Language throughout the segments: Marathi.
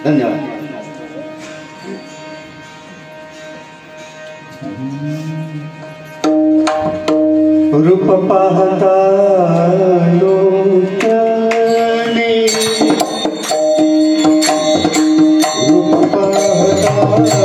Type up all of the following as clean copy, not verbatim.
धन्यवाद। रूप पाहता लोकाने, रूप पाहता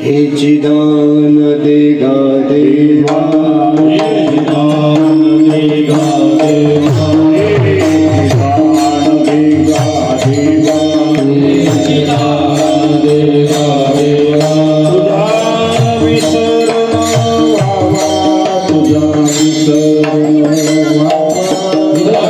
हे चिदान देगा देवा, हे चिदान देगा देवा, हे चिदान देगा देवा, हे चिदान देगा देवा। तुझा विसरण व्हावा, तुझा विसरण व्हावा, तुझा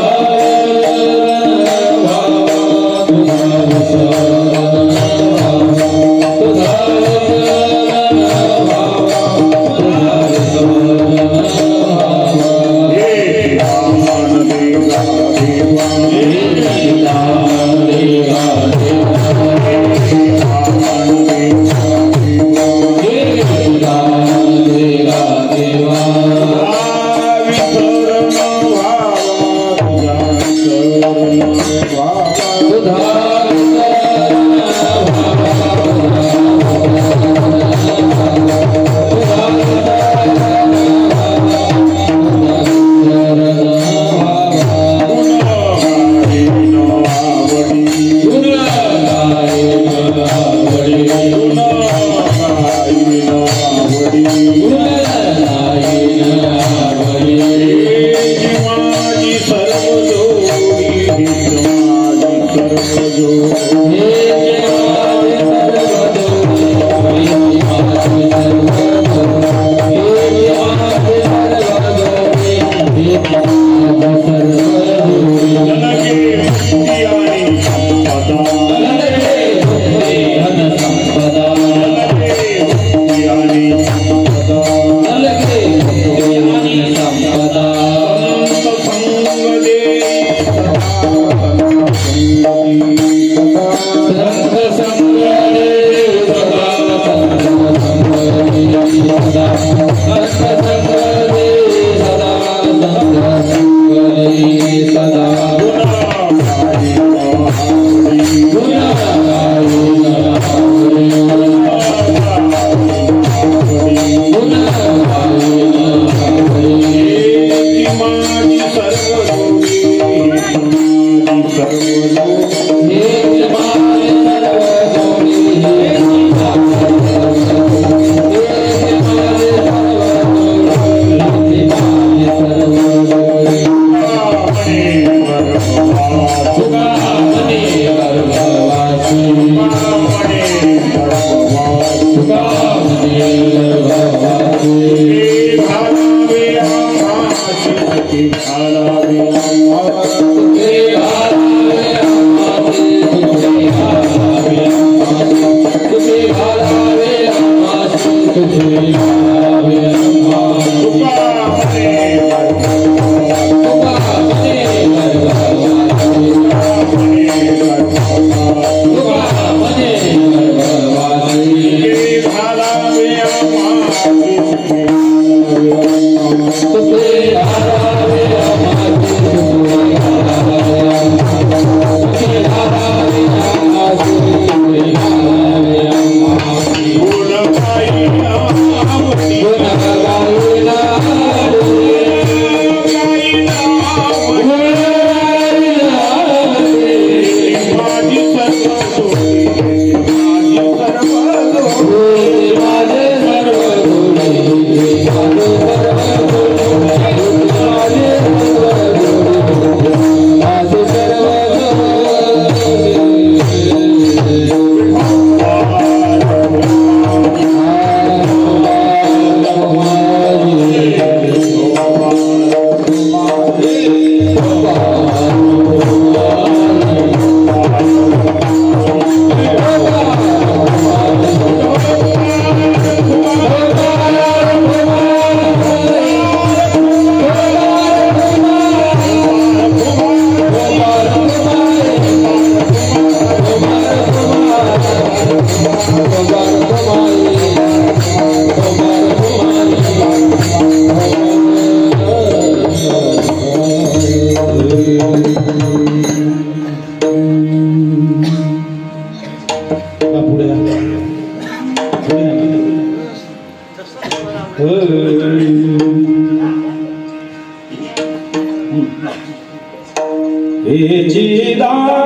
चिदान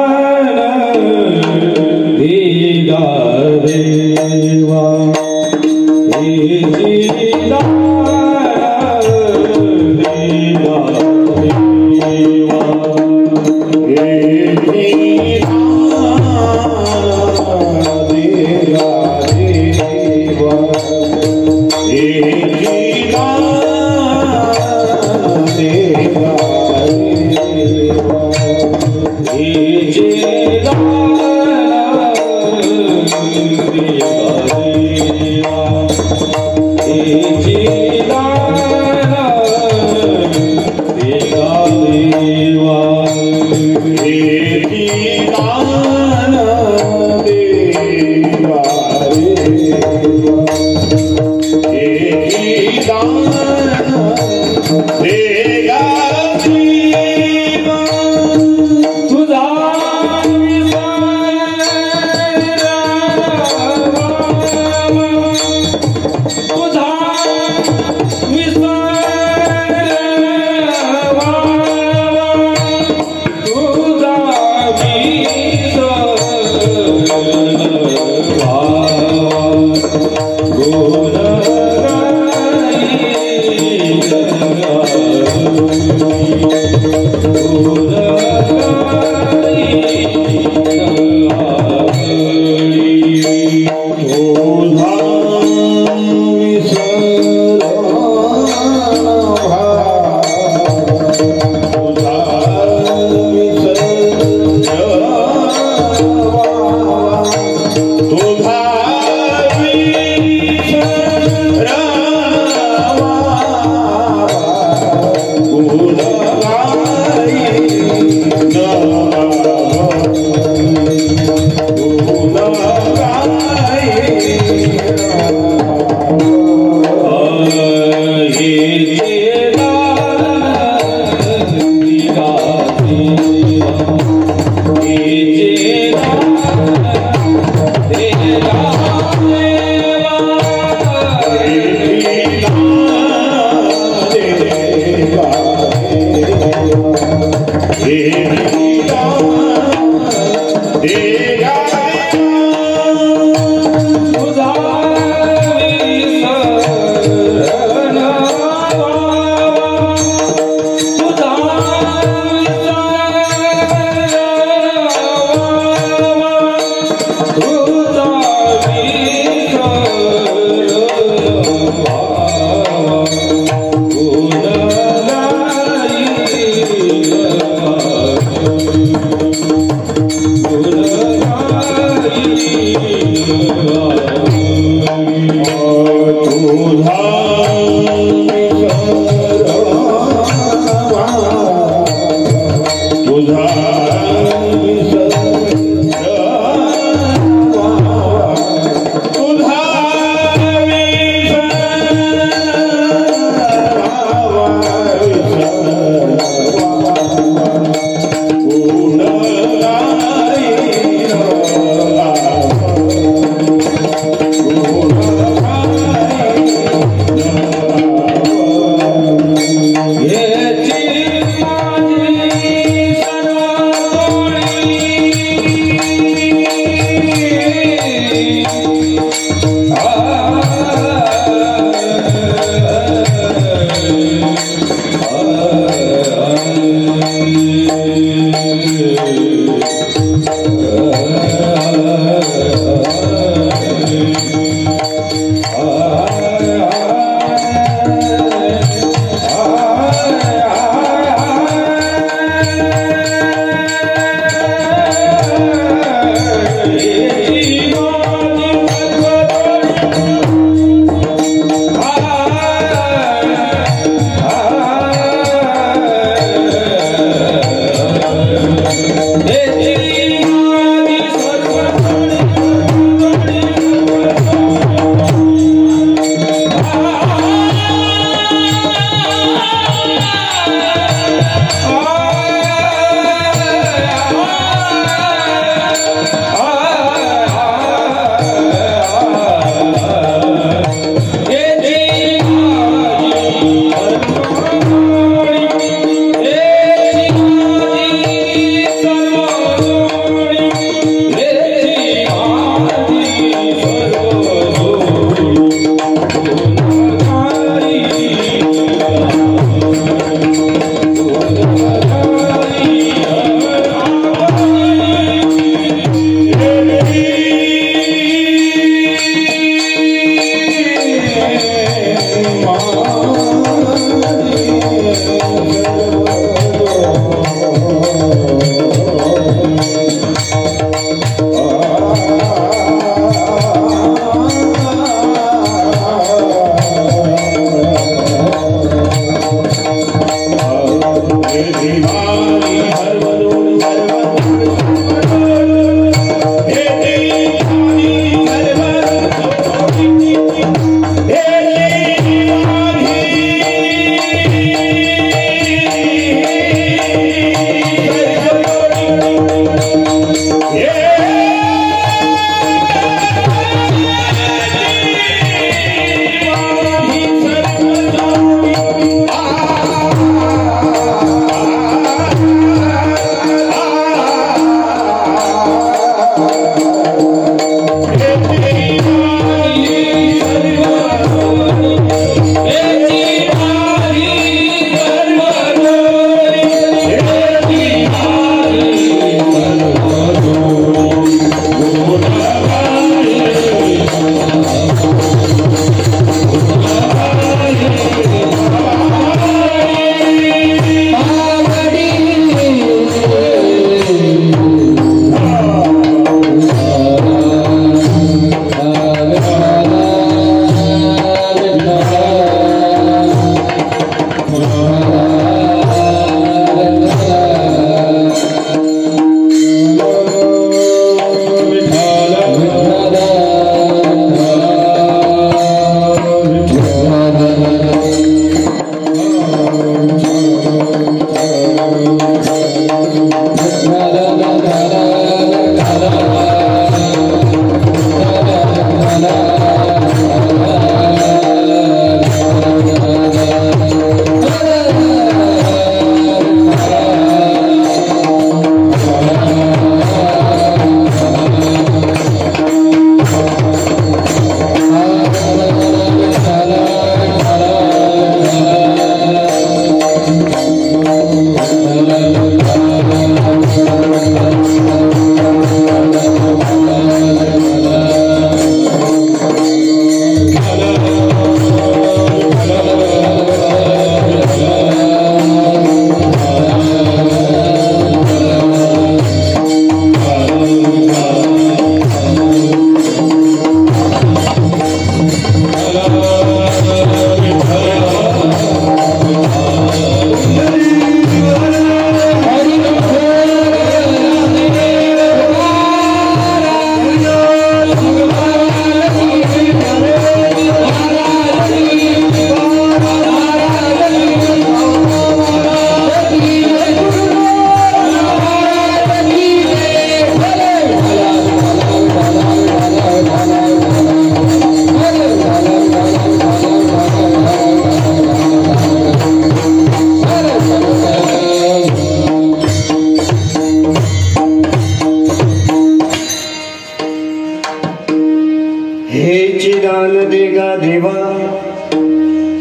देगा देवा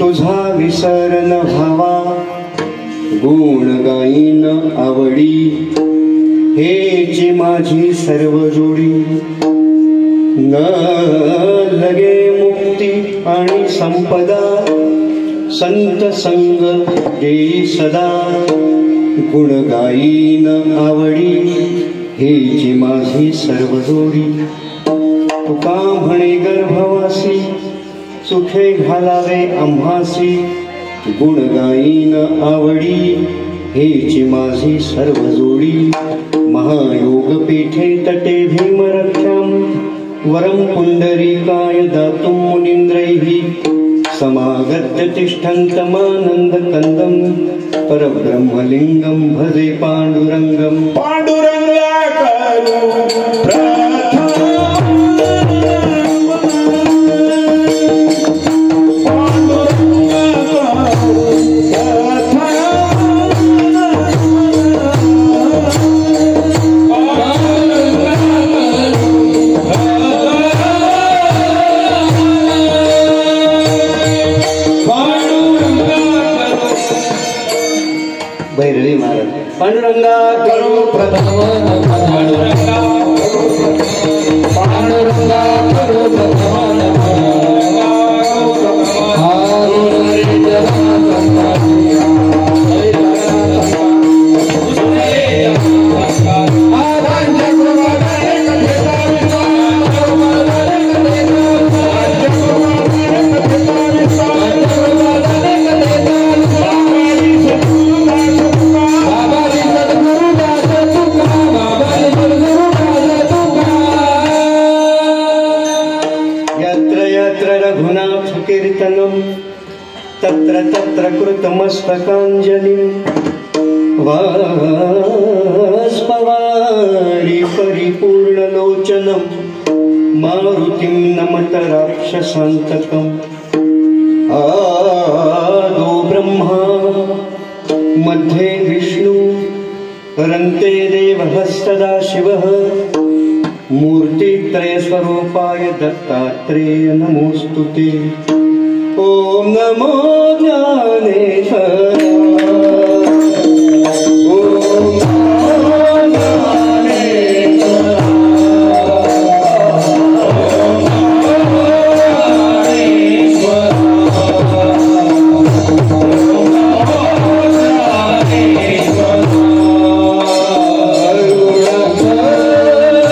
तुझा विसर न व्हावा, गुण गाईन आवडी, हेची माझी सर्व जोडी. न लगे मुक्ती आणि संपदा, संत संग देई सदा. गुण गाईन आवडी, हेची माझी सर्व जोडी. तुका म्हणे गर्भवासी, सुखे घालावे आम्हासी. गुण गाईन आवडी, हेची माझी सर्व जोडी. महायोग पीठे तटे भीमरक्षाम, वरम पुंडरीकाय दातुं मुनींद्रैः. समागत्य तिष्ठन्तमानंद कंदम, परब्रह्मलिंगम भजे पांडुरंगम. पांडुरंगा करू प्रार्थना, भैरवी महाराज. पांडुरंगा करू प्रथम, पांडुरंगा करू प्रथम. तत्र तत्र कृतमस्तकांजलिं. वाष्पवारि परिपूर्णलोचनं, मारुतिं नमत राक्षसान्तकम्. आदो ब्रह्मा मध्ये विष्णु, रन्ते देवः सदा शिवः. मूर्तित्रयस्वरूपाय दत्तात्रेय नमोस्तुते. ओम नमो ज्ञानेश्वराय, ओम नमो ज्ञानेश्वराय, ओम नमो ज्ञानेश्वराय, ओम नमो ज्ञानेश्वराय.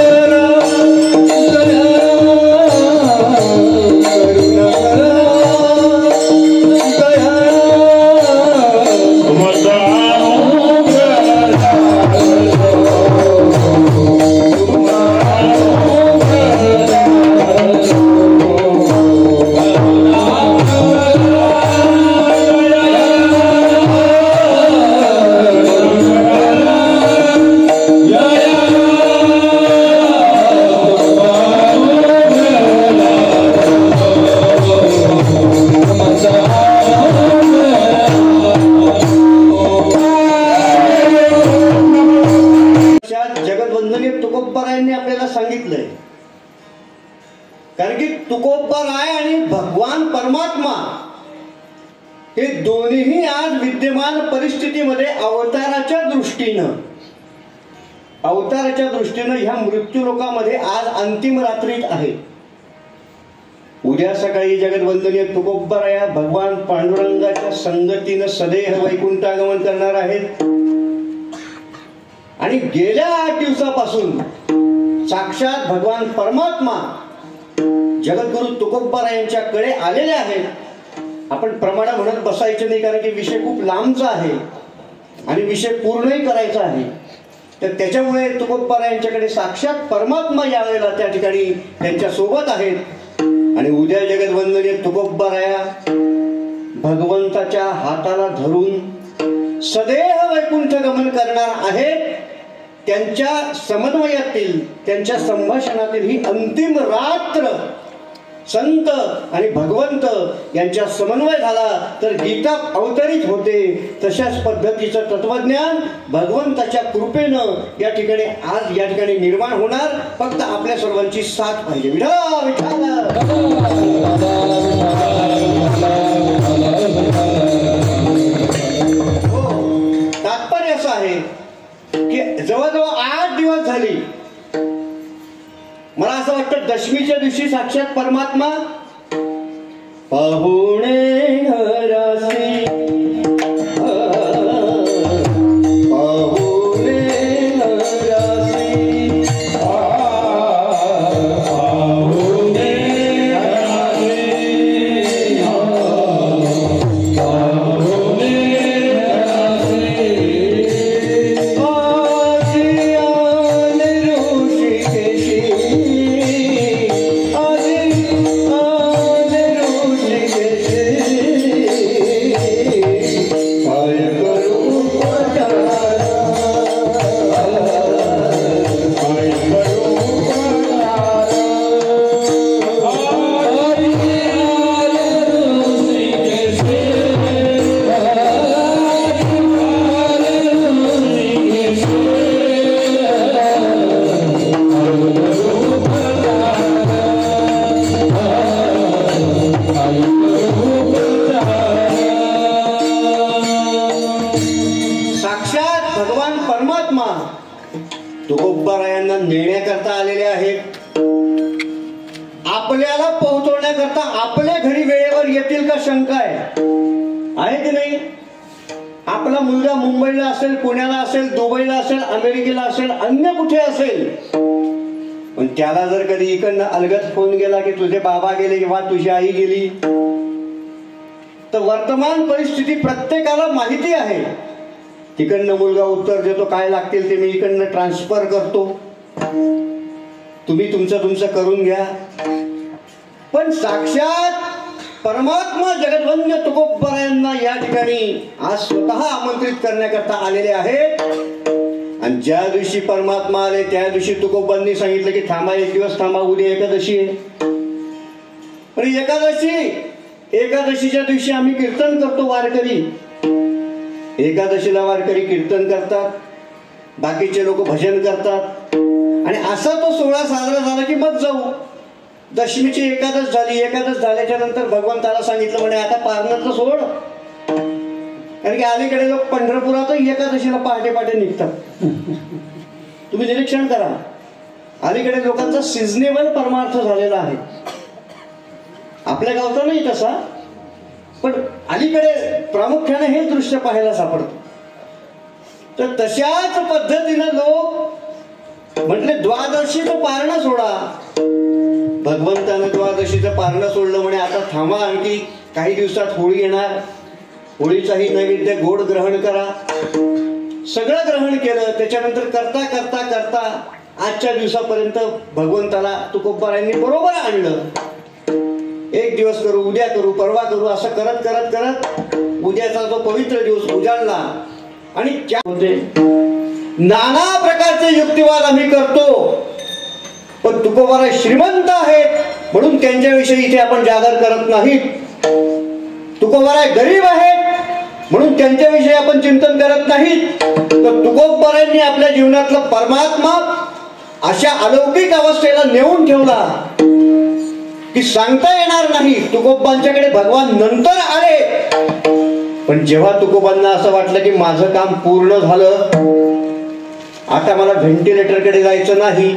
तुकोबारायांनी आपल्याला सांगितलंय. कारण की तुकोबाराय आणि भगवान परमात्मा हे दोन्हीही आज विद्यमान परिस्थितीमध्ये अवताराच्या दृष्टीनं ह्या मृत्यूलोकामध्ये आज अंतिम रात्रीत आहे. उद्या सकाळी जगदवंदनीय तुकोबाराया भगवान पांडुरंगाच्या संगतीनं सदैव वैकुंठागमन करणार आहेत. आणि गेल्या 8 दिवसापासून साक्षात भगवान परमात्मा जगद्गुरु तुकोबारायांच्याकडे आलेले आहेत. आपण प्रमाण म्हणत बसायचं नाही, कारण की विषय खूप लांबचा आहे आणि विषय पूर्णही करायचा आहे. तर त्याच्यामुळे तुकोबारायांच्याकडे साक्षात परमात्मा यावेळेला त्या ठिकाणी त्यांच्या सोबत आहेत. आणि उद्या जगदवंदनीय तुकोबाराया भगवंताच्या हाताला धरून सदैव वैकुंठ गमन करणार आहेत. त्यांच्या समन्वयातील, त्यांच्या संभाषणातील ही अंतिम रात्र संत आणि भगवंत यांच्या समन्वय झाला तर गीता अवतरित होते. तशाच पद्धतीचं तत्वज्ञान भगवंताच्या कृपेनं या ठिकाणी निर्माण होणार. फक्त आपल्या सर्वांची साथ पाहिजे. तात्पर्य असं आहे की जवळजवळ 8 दिवस झाली. मला असं वाटतं दशमीच्या दिवशी साक्षात परमात्मा पाहुणे घरासी तुकोबारायांना नेण्याकरता आलेले आहेत. आपल्याला पोहोचवण्याकरता आपल्या घरी वेळेवर येतील का शंका आहे की नाही. आपला मुलगा मुंबईला असेल, पुण्याला असेल, दुबईला असेल, अमेरिकेला असेल, अन्य कुठे असेल, पण त्याला जर कधी इकडनं अलगद फोन गेला की तुझे बाबा गेले किंवा तुझी आई गेली, तर वर्तमान परिस्थिती प्रत्येकाला माहिती आहे. तिकडनं मुलगा उत्तर देतो काय लागतील ते मी इकडनं ट्रान्सफर करतो, तुम्ही तुमचं करून घ्या. पण साक्षात परमात्मा जगद्वंद्य तुकोबारायांना या ठिकाणी आज स्वतः आमंत्रित करण्याकरता आलेले आहेत. आणि ज्या दिवशी परमात्मा आले त्या दिवशी तुकोबांनी सांगितलं की थांबा, 1 दिवस थांबा, उद्या एकादशी आहे. आणि एकादशीच्या दिवशी आम्ही कीर्तन करतो. वारकरी एकादशीला वारकरी कीर्तन करतात, बाकीचे लोक भजन करतात. आणि असा तो सोहळा साजरा झाला की मग जाऊ. दशमीची एकादश झाली. एकादश झाल्याच्या नंतर भगवंताला सांगितलं म्हणे आता पारणं सोड. कारण की अलीकडे लोक पंढरपुरातही एकादशीला पहाटे पहाटे निघतात. तुम्ही निरीक्षण करा, अलीकडे लोकांचा सिजनेबल परमार्थ झालेला आहे. आपल्या गावचा नाही तसा, पण अलीकडे प्रामुख्याने हे दृश्य पाहायला सापडतं. तर तशाच पद्धतीनं लोक म्हटले द्वादशीचं पारणं सोडा. भगवंतानं द्वादशीचं पारणं सोडलं म्हणे आता थांबा, आणखी काही दिवसात होळी येणार, होळीचाही नैवेद्य गोड ग्रहण करा. सगळं ग्रहण केलं. त्याच्यानंतर करता करता करता आजच्या दिवसापर्यंत भगवंताला तुकोबारायांनी बरोबर आणलं. 1 दिवस करू, उद्या करू, परवा करू, असं करत करत करत उद्याचा जो पवित्र दिवस उजाडला. आणि क्या होते, नाना प्रकारचे युक्तिवाद आम्ही करतो, पण तुकोबाराय श्रीमंत आहेत म्हणून त्यांच्याविषयी इथे आपण जागर करत नाहीत. तुकोबाराय गरीब आहेत म्हणून त्यांच्याविषयी आपण चिंतन करत नाहीत. तर तुकोबारायांनी आपल्या जीवनातलं परमात्मा अशा अलौकिक अवस्थेला नेऊन ठेवला की सांगता येणार नाही. तुकोबांच्याकडे भगवान नंतर आले, पण जेव्हा तुकोबांना असं वाटलं की माझं काम पूर्ण झालं, आता मला व्हेंटिलेटरकडे जायचं नाही,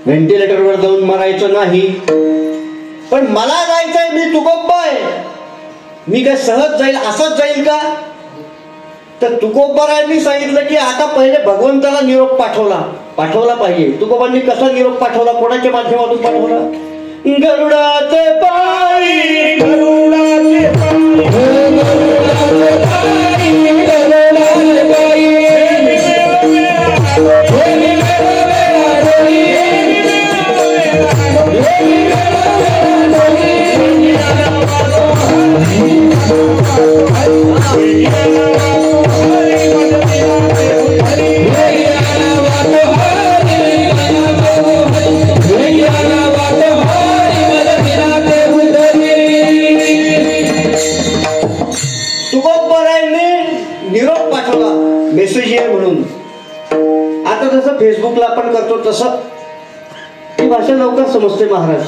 व्हेंटिलेटरवर जाऊन मरायचं नाही, पण मला जायचंय, मी तुकोबा आहे, मी काय सहज जाईल असंच जाईल का? तर तुकोबारायांनी सांगितलं की आता पहिले भगवंताला निरोप पाठवला पाहिजे. तुकोबांनी कसा निरोप पाठवला, कोणाच्या माध्यमातून पाठवला? गरुडाचे पायी, गरुडाचे पायी, गरुडाचे पायी, गरुडाचे पायी, निरोप पाठवला मेसेजियर म्हणून. आता जसं फेसबुकला आपण करतो तसं ही भाषा लवकर समजते महाराज.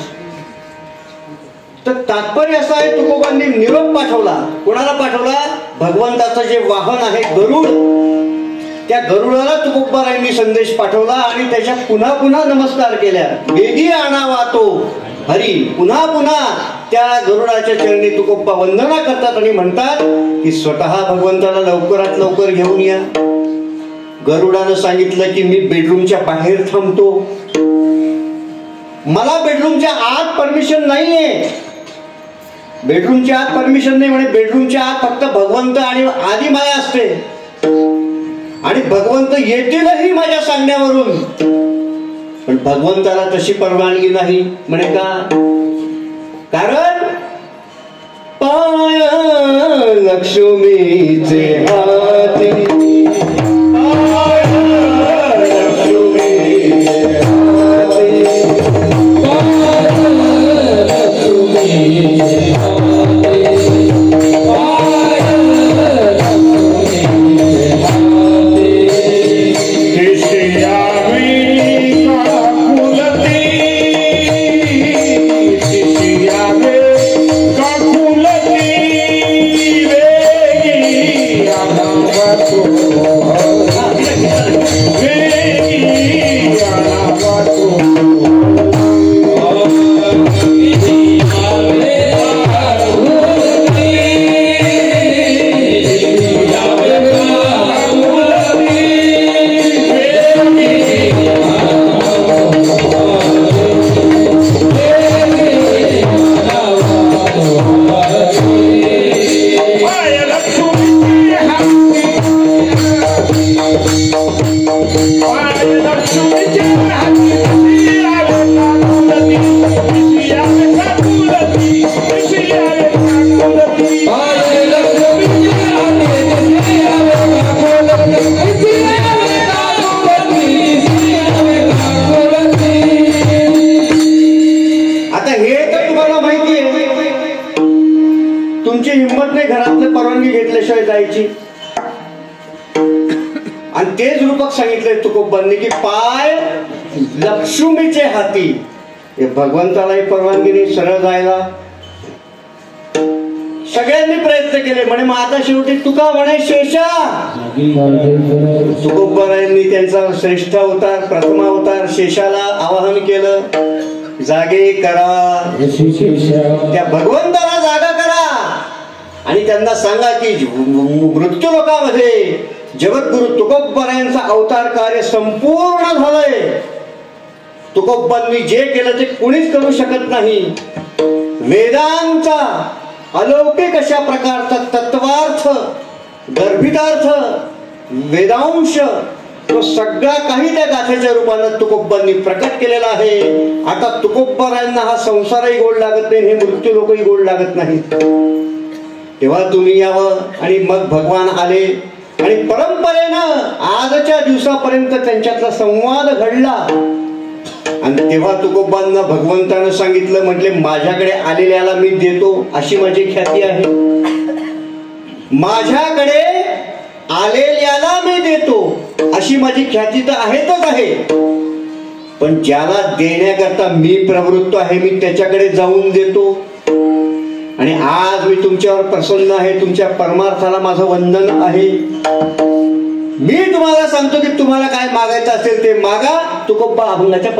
तर तात्पर्य असं आहे, तुकोबांनी निरोप पाठवला. कोणाला पाठवला? भगवंताचं जे वाहन आहे गरुड, त्या गरुडाला तुकोबारायांनी संदेश पाठवला आणि त्याच्या पुन्हा पुन्हा नमस्कार केल्या. वेदी आणावा तो हरी. पुन्हा पुन्हा त्या गरुडाच्या चरणी तुकोबा वंदना करतात आणि म्हणतात की स्वतः भगवंताला लवकरात लवकर घेऊन या. गरुडानं सांगितलं की मी बेडरूमच्या बाहेर थांबतो, मला बेडरूमच्या आत परमिशन नाहीये. बेडरूमच्या आत परमिशन नाही म्हणे. बेडरूमच्या आत फक्त भगवंत आणि आदिमाया असते आणि भगवंत येतीलही माझ्या सांगण्यावरून, पण भगवंताला तशी परवानगी नाही म्हणे. का? कारण पाय लक्ष्मीचे हाती, पाय लक्ष्मीचे हाती, पाय लक्ष्मीचे हाती, पाय लक्ष्मीचे हाती. जायची आणि तेच रूपक सांगितले तुकोबांनी की पाय लक्ष्मीचे हाती. भगवंतालाही परवानगी नाही सरळ जायला. सगळ्यांनी प्रयत्न केले म्हणे. मग आता शेवटी तुका म्हणे शेषा. तुकोबारायांनी त्यांचा श्रेष्ठ अवतार प्रथम अवतार शेषाला आवाहन केलं. जागे करा, त्या भगवंताला जागा करा आणि त्यांना सांगा की मृत्यू लोकांमध्ये जगद्गुरु तुकोबारायांचा अवतार कार्य संपूर्ण झालंय. तुकोबांनी जे केलं ते कुणीच करू शकत नाही. वेदांचा अलौकिक अशा प्रकारचा तत्वार्थ गर्भितार्थ वेदांश तो सगळा काही त्या गाथेच्या रूपानं तुकोबांनी प्रकट केलेला आहे. आता तुकोबारायांना हा संसारही गोड लागत नाही, हे मृत्यू लोकही गोड लागत नाही. तेव्हा तुम्ही यावं. आणि मग भगवान आले आणि परंपरेनं आजच्या दिवसापर्यंत त्यांच्यातला संवाद घडला. आणि तेव्हा तुकोबांना भगवंतानं सांगितलं, म्हटले माझ्याकडे आलेल्याला मी देतो अशी माझी ख्याती आहे. माझ्याकडे आलेल्याला मी देतो अशी माझी ख्याती तर आहेतच आहे, पण ज्याला देण्याकरता मी प्रवृत्त आहे मी त्याच्याकडे जाऊन देतो. आणि आज मी तुमच्यावर प्रसन्न आहे, तुमच्या परमार्थाला माझं वंदन आहे. मी तुम्हाला सांगतो की तुम्हाला काय मागायचं असेल ते मागा. तुकोबा अभंगाच्या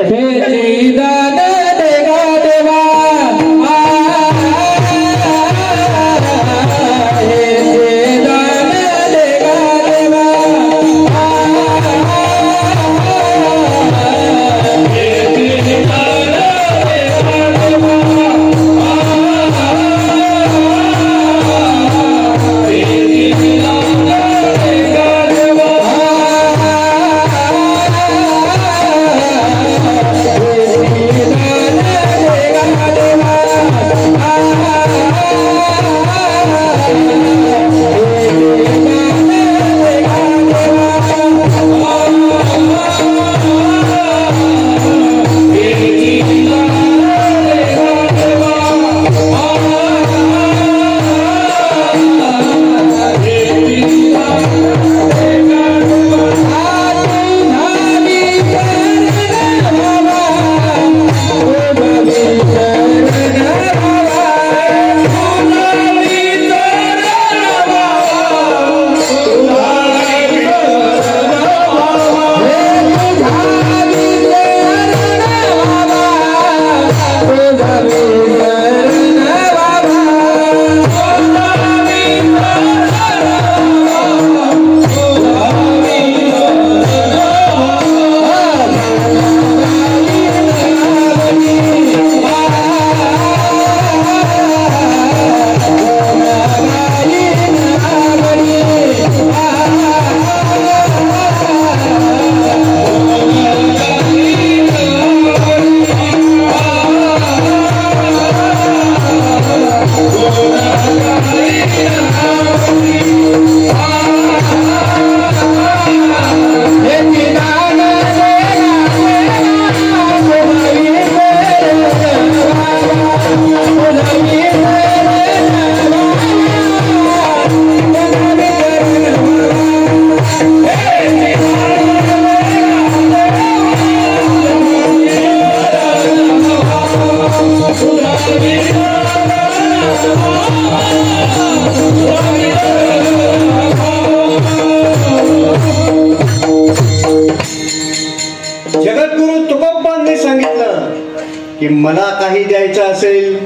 की मला काही द्यायचं असेल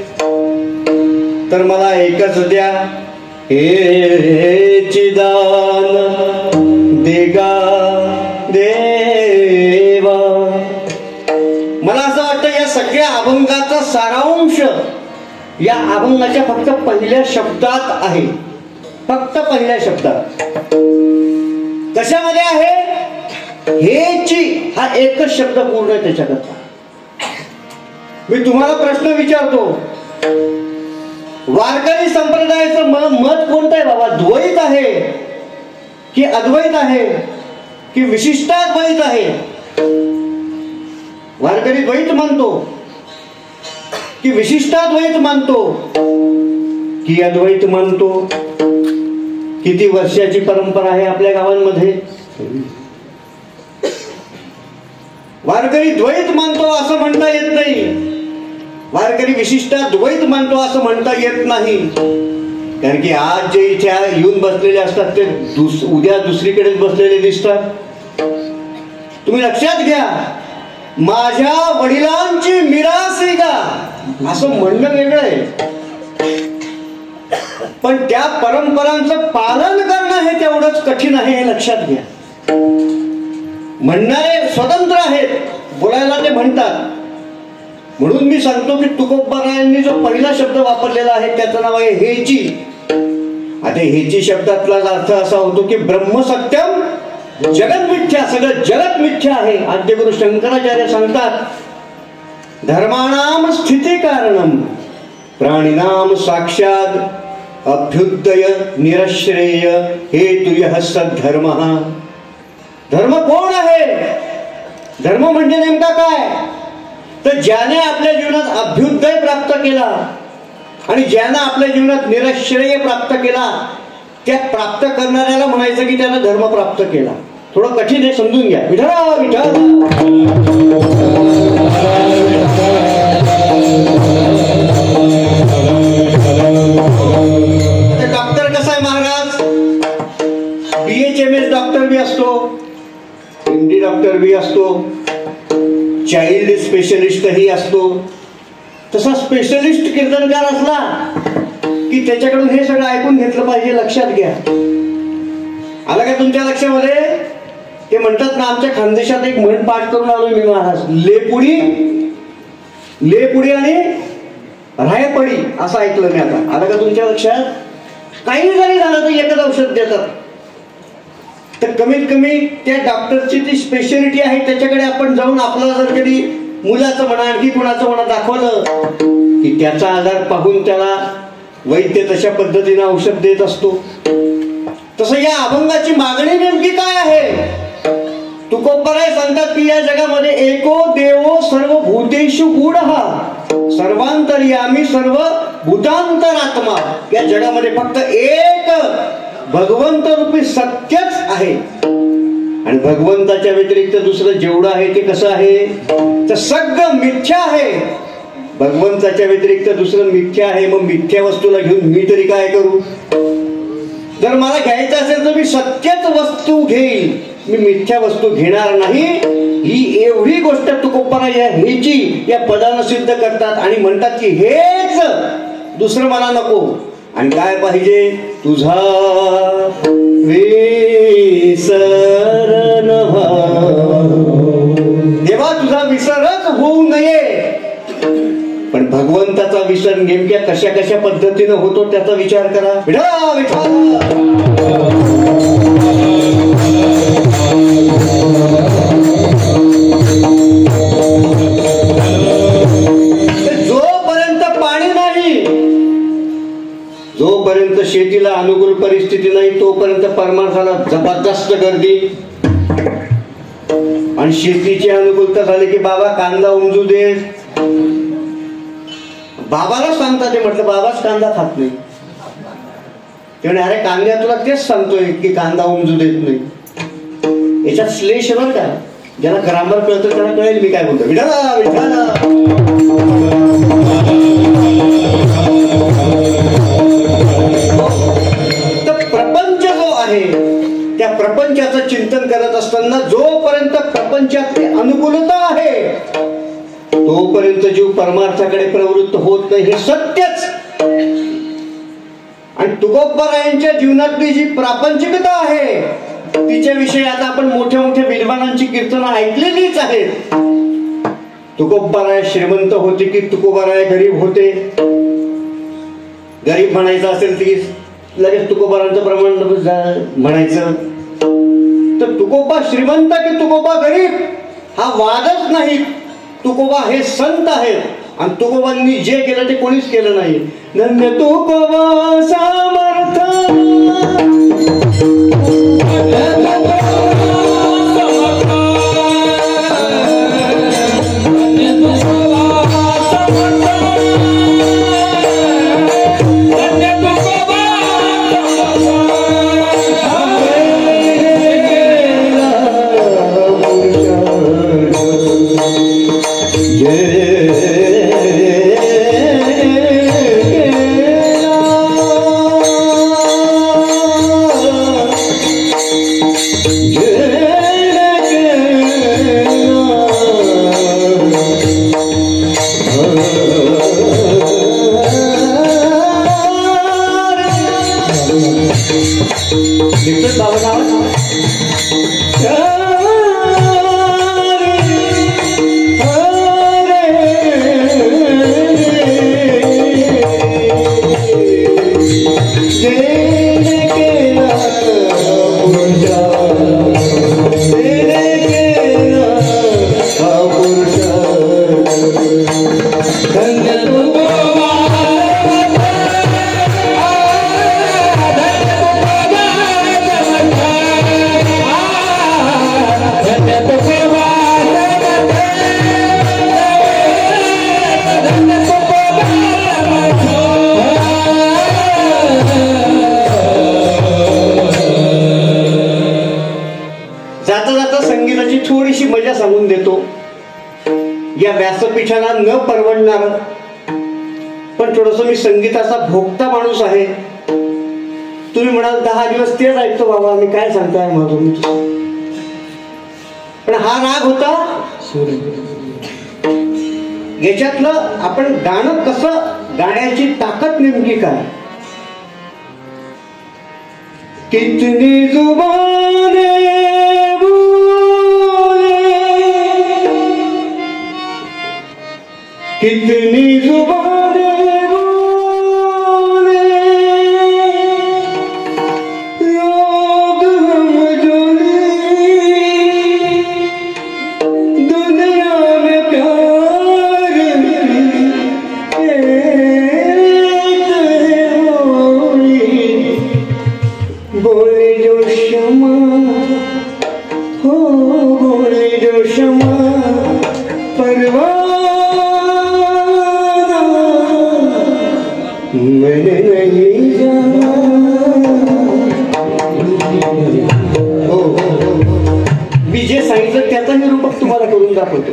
तर मला एकच द्या, हे चिदान देगा देवा. मला असं वाटतं या सगळ्या अभंगाचा सारांश या अभंगाच्या फक्त पहिल्या शब्दात आहे, फक्त पहिल्या शब्दात. कशामध्ये आहे? हेची हा एकच शब्द पूर्ण आहे त्याच्याकरता. मी तुम्हाला प्रश्न विचारतो, वारकरी संप्रदायाचं मत कोणतं आहे बाबा? द्वैत आहे की अद्वैत आहे की विशिष्टाद्वैत आहे? वारकरी द्वैत मानतो की विशिष्टाद्वैत मानतो की अद्वैत मानतो? किती वर्षाची परंपरा आहे आपल्या गावांमध्ये? वारकरी द्वैत मानतो असं म्हणता येत नाही, वारकरी विशिष्टाद्वैत मानतो असं म्हणता येत नाही. कारण की आज जे इथे येऊन बसलेले असतात ते उद्या दुसरीकडेच बसलेले दिसतात. तुम्ही लक्षात घ्या, माझ्या वडिलांची मिरासी का असं म्हणणं वेगळं आहे, पण त्या परंपरांचं पालन करणं हे तेवढंच कठीण आहे, हे लक्षात घ्या. म्हणणारे स्वतंत्र आहेत, बोलायला ते म्हणतात. म्हणून मी सांगतो की तुकोबारायांनी जो पहिला शब्द वापरलेला आहे त्याचं नाव आहे हेची. आता हेची शब्दातला अर्थ असा होतो की ब्रह्म सत्यम जगत मिथ्या, सगळं जगत मिथ्या आहे. आद्यगुरु शंकराचार्य सांगतात, धर्माणाम स्थिती कारणम प्राणिनाम साक्षात अभ्युदय निरश्रेय हेतुयः सद्धर्म. धर्म कोण आहे? धर्म म्हणजे नेमका काय? तर ज्याने आपल्या जीवनात अभ्युदय प्राप्त केला आणि ज्याने आपल्या जीवनात निरश्रेय प्राप्त केला त्या प्राप्त करणाऱ्याला म्हणायचं की त्यानं धर्म प्राप्त केला. थोडं कठीण आहे, समजून घ्या. विठ्ठला विठ्ठल. डॉक्टर कसा आहे महाराज? BHMS डॉक्टर बी असतो, MD डॉक्टर बी असतो, चाइल्ड स्पेशलिस्टही असतो. तसा स्पेशलिस्ट कीर्तनकार असला की त्याच्याकडून हे सगळं ऐकून घेतलं पाहिजे. लक्षात घ्या. आला का तुमच्या लक्षामध्ये? ते म्हणतात ना, आमच्या खानदेशात एक म्हण पाठ करून आलो मी महाराज. लेपुडी आणि रायपडी असं ऐकलं मी. आता आलं का तुमच्या लक्षात? काही जरी झालं तर एकच औषध देतात. तर कमीत कमी त्या डॉक्टरची ती स्पेशालिटी आहे, त्याच्याकडे आपण जाऊन आपलं जर कधी मुलाचं म्हणा आणखी कोणाचं म्हणा दाखवलं की त्याचा आजार पाहून त्याला वैद्य तशा पद्धतीने औषध देत असतो. तसं या अभंगाची मागणी नेमकी काय आहे? तुकोबराय सांगतात की या जगामध्ये एको देवो सर्व भूतेषु गूढः सर्वांतर्यामी सर्व भूतांतरात्मा. या जगामध्ये फक्त एक भगवंत रूपी सत्यच आहे आणि भगवंताच्या व्यतिरिक्त दुसरं जेवढं आहे ते कसं आहे? तर सगळं मिथ्या आहे. भगवंताच्या व्यतिरिक्त दुसरं मिथ्या आहे. मग मिथ्या वस्तूला घेऊन मी तरी काय करू? जर मला घ्यायचं असेल तर मी सत्यच वस्तू घेईल, मी मिथ्या वस्तू घेणार नाही. ही एवढी गोष्ट तुकोबराय या हेची या पदानं सिद्ध करतात आणि म्हणतात की हेच, दुसरं मला नको. आणि काय पाहिजे? तुझा विसर देवा, तुझा विसरच होऊ नये. पण भगवंताचा विसर नेमक्या कशा कशा पद्धतीनं होतो त्याचा विचार करा. विठ्ठला विठ्ठल. जोपर्यंत पाणी नाही, जोपर्यंत शेतीला अनुकूल परिस्थिती नाही, तोपर्यंत परमार्थाला जबरदस्त गर्दी. आणि शेतीची अनुकूलता झाली की बाबा कांदा उमजू दे. बाबाला सांगतात ते, म्हटलं बाबाच कांदा खात नाही. ते म्हणे अरे कांद्या तुला तेच सांगतोय की कांदा उमजू देत नाही. याच्यात श्लेष बरं का, ज्याला ग्रामर कळतं त्याला कळेल मी काय बोलतो. विठ्ठला विठ्ठला. तर प्रपंच जो आहे त्या प्रपंचाचं चिंतन करत असताना जोपर्यंत प्रपंचात अनुकूलता आहे तोपर्यंत जीव परमार्थाकडे प्रवृत्त होत नाही, हे सत्यच. आणि तुकोबरायांच्या जीवनातली जी प्रापंचिकता आहे तिच्याविषयी आता आपण मोठ्या मोठ्या विद्वानांची कीर्तनं ऐकलेलीच आहेत. तुकोबराय श्रीमंत होते की तुकोबराय गरीब होते? गरीब म्हणायचं असेल की लगेच तुकोबारांचं प्रमाण म्हणायचं. तर तुकोबा श्रीमंत की तुकोबा गरीब हा वादच नाही. तुकोबा हे संत आहेत आणि तुकोबांनी जे केलं ते कोणीच केलं नाही. धन्य तुकोबा समर्थ. या व्यासपीठाला न परवडणार, पण थोडस मी संगीताचा भोगता माणूस आहे. तुम्ही म्हणाल 10 दिवस तेच ऐकतो बाबा, मी काय सांगताय मधून. पण हा राग होता. याच्यातलं आपण गाणं कसं, गाण्याची ताकद नेमकी काय. कितनी जुबाने बोले, कितनी जुबाने बोले, लोग हम जोड़े दुनिया में प्यार बोले जो क्षमा हो, बोले जो क्षमा परवाना मैंने नहीं जाना. हो, मी जे सांगितलं त्याचा निरूपक तुम्हाला करून दाखवतो.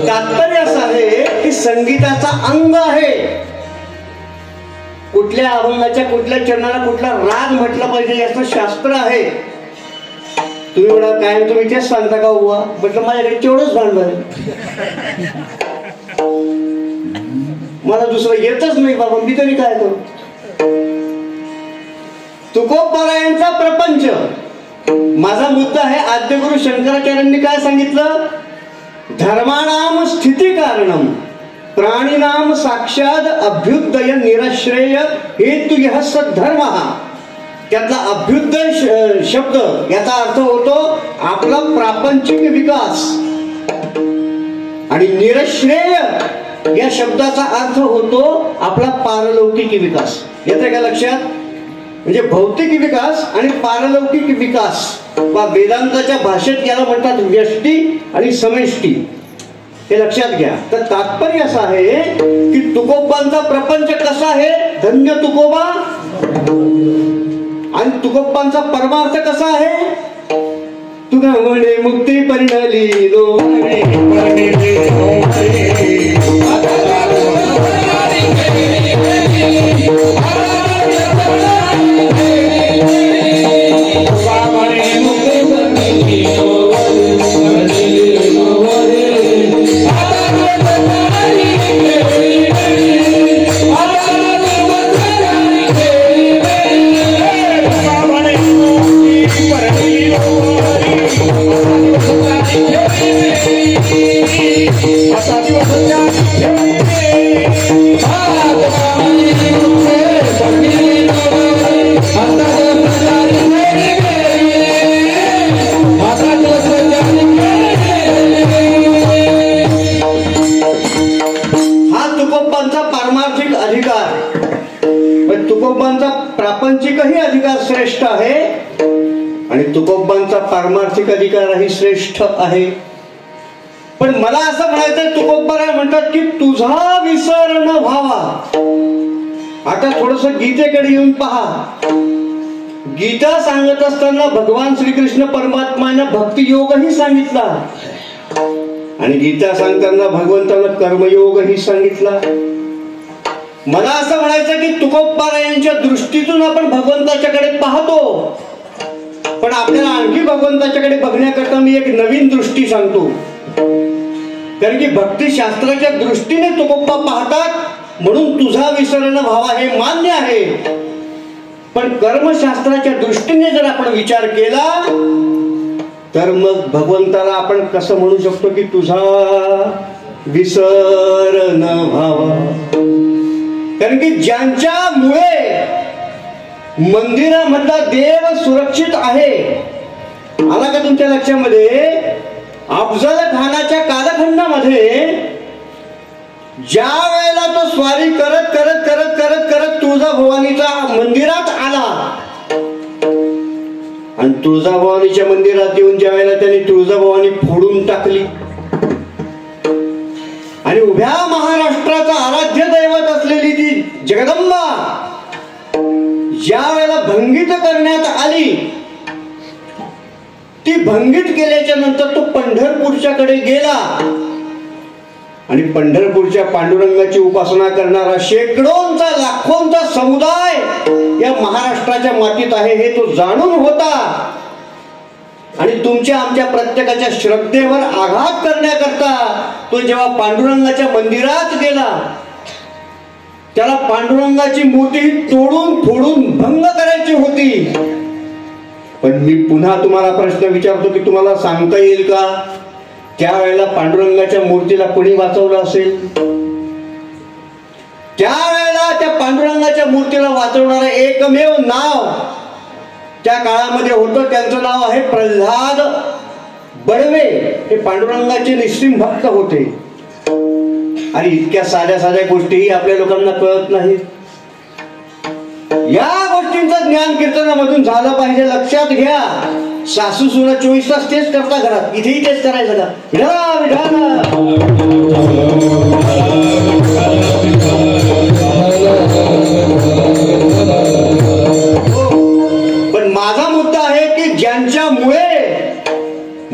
तात्पर्य असं आहे की संगीताचा अंग आहे. कुठल्या अभंगाच्या कुठल्या चरणाला कुठला राग म्हटलं पाहिजे याचं शास्त्र आहे. तुम्ही म्हणा काय तुम्ही तेच सांगता का उभा, म्हटलं माझ्याकडे तेवढंच भांडवल आहे, मला दुसरं येतच नाही बाबा, मी तरी काय करू. तुकोबरायांचा प्रपंच माझा मुद्दा आहे. आद्यगुरु शंकराचार्यांनी काय सांगितलं, धर्माणाम स्थिती कारणम प्राणीनाम साक्षात अभ्युदय निरश्रेय हेतु यः सद्धर्म. त्यातला अभ्युदय शब्द याचा अर्थ होतो आपला प्रापंचिक विकास, आणि निरश्रेय या शब्दाचा अर्थ होतो आपला पारलौकिक विकास. येते का लक्षात. म्हणजे भौतिक विकास आणि पारलौकिक विकास वा वेदांताच्या भाषेत याला म्हणतात व्यष्टी आणि समष्टी. हे लक्षात घ्या. तर तात्पर्य असं आहे की तुकोबांचा प्रपंच कसा आहे, धन्य तुकोबा, आणि तुकोबांचा परमार्थ कसा आहे, तुगा म्हणे मुक्ती परिणाली प्रापंचिकही अधिकार श्रेष्ठ आहे आणि तुकोबांचा पारमार्थिक अधिकारही श्रेष्ठ आहे. पण मला असं म्हणायचंय, तुकोबराय म्हणतात की तुझा विसर न व्हावा. आता थोडस गीतेकडे येऊन पहा. गीता सांगत असताना भगवान श्रीकृष्ण परमात्माने भक्तियोगही सांगितला आणि गीता सांगताना भगवंतानं कर्मयोगही सांगितला. मला असं म्हणायचं की तुकोबरायांच्या दृष्टीतून आपण भगवंताच्याकडे पाहतो, पण आपल्याला आणखी भगवंताच्याकडे बघण्याकरता मी एक नवीन दृष्टी सांगतो. कारण की भक्तिशास्त्राच्या दृष्टीने तुकोबा पाहतात म्हणून तुझा विसरण व्हावा हे मान्य आहे. पण कर्मशास्त्राच्या दृष्टीने जर आपण विचार केला तर मग भगवंताला आपण कसं म्हणू शकतो की तुझा विसर न व्हावा. कारण की ज्यांच्यामुळे मंदिरामधला देव सुरक्षित आहे, आला का तुमच्या लक्षामध्ये, अफजल खानाच्या कालखंडामध्ये ज्या वेळेला तो स्वारी करत करत करत करत करत तुळजाभवानीच्या मंदिरात आला आणि तुळजाभवानीच्या मंदिरात येऊन ज्या वेळेला त्यांनी तुळजाभवानी फोडून टाकली आणि उभ्या महाराष्ट्राचा आराध्य दैवत असलेली ती जगदंबा ज्या वेळेला भंगित करण्यात आली, ती भंगित केल्याच्या नंतर तो पंढरपूरच्याकडे गेला आणि पंढरपूरच्या पांडुरंगाची उपासना करणारा शेकडोंचा लाखोंचा समुदाय या महाराष्ट्राच्या मातीत आहे हे तो जाणून होता. आणि तुमच्या आमच्या प्रत्येकाच्या श्रद्धेवर आघात करण्याकरता तो जेव्हा पांडुरंगाच्या मंदिरात गेला, त्याला पांडुरंगाची मूर्ती तोडून फोडून भंग करायची होती. पण मी पुन्हा तुम्हाला प्रश्न विचारतो की तुम्हाला सांगता येईल का त्यावेळेला पांडुरंगाच्या मूर्तीला कोणी वाचवलं असेल? त्यावेळेला त्या पांडुरंगाच्या मूर्तीला वाचवणारं एकमेव नाव त्या काळामध्ये होतं. त्यांचं नाव आहे प्रल्हाद बडवे. हे पांडुरंगाचे निस्सिम भक्त होते. आणि इतक्या साध्या साध्या गोष्टीही आपल्या लोकांना कळत नाहीत. या गोष्टींचं ज्ञान कीर्तनामधून झालं पाहिजे. लक्षात घ्या, सासू सुना 24 तास तेच करता घरात, इथेही तेच करायचं का? पण माझा मुद्दा आहे की ज्यांच्यामुळे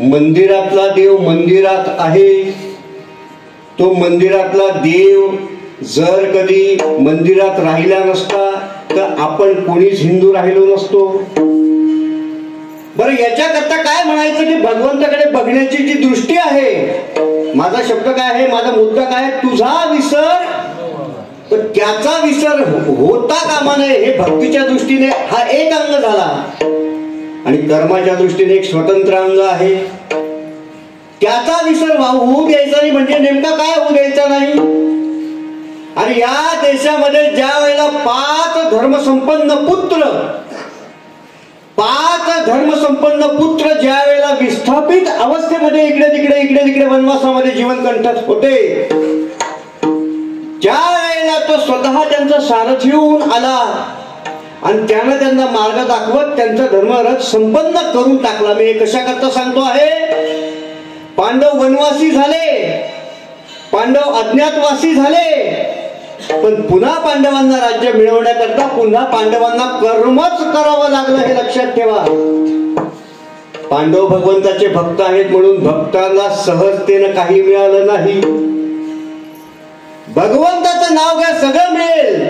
मंदिरातला देव मंदिरात आहे, तो मंदिरातला देव जर कधी मंदिरात राहिला नसता तर आपण कोणीच हिंदू राहिलो नसतो. बरं, याच्याकरता काय म्हणायचं की भगवंताकडे बघण्याची जी दृष्टी आहे, माझा शब्द काय आहे, माझा मुद्दा काय आहे, तुझा विसर तर त्याचा विसर होता कामा नये. हे भक्तीच्या दृष्टीने हा एक अंग झाला आणि कर्माच्या दृष्टीने एक स्वतंत्र अंग आहे. त्याचा विसर होऊ द्यायचा नाही म्हणजे नेमका काय होऊ द्यायचा नाही. आणि या देशामध्ये ज्या वेळेला 5 धर्मसंपन्न पुत्र ज्या वेळेला विस्थापित अवस्थेमध्ये इकडे तिकडे वनवासामध्ये जीवन कंठत होते, ज्या वेळेला तो स्वतः त्यांचा सारथी होऊन आला आणि त्यानं त्यांना मार्ग दाखवत त्यांचा धर्मरथ संपन्न करून टाकला. मी कशा करता सांगतो आहे, पांडव वनवासी झाले, पांडव अज्ञातवासी झाले, पण पुन्हा पांडवांना राज्य मिळवण्याकरता पुन्हा पांडवांना कर्मच करावं लागलं. हे लक्षात ठेवा. पांडव भगवंताचे भक्त आहेत म्हणून भक्तांना सहजतेनं काही मिळालं नाही. भगवंताचं नाव घ्या सगळं मिळेल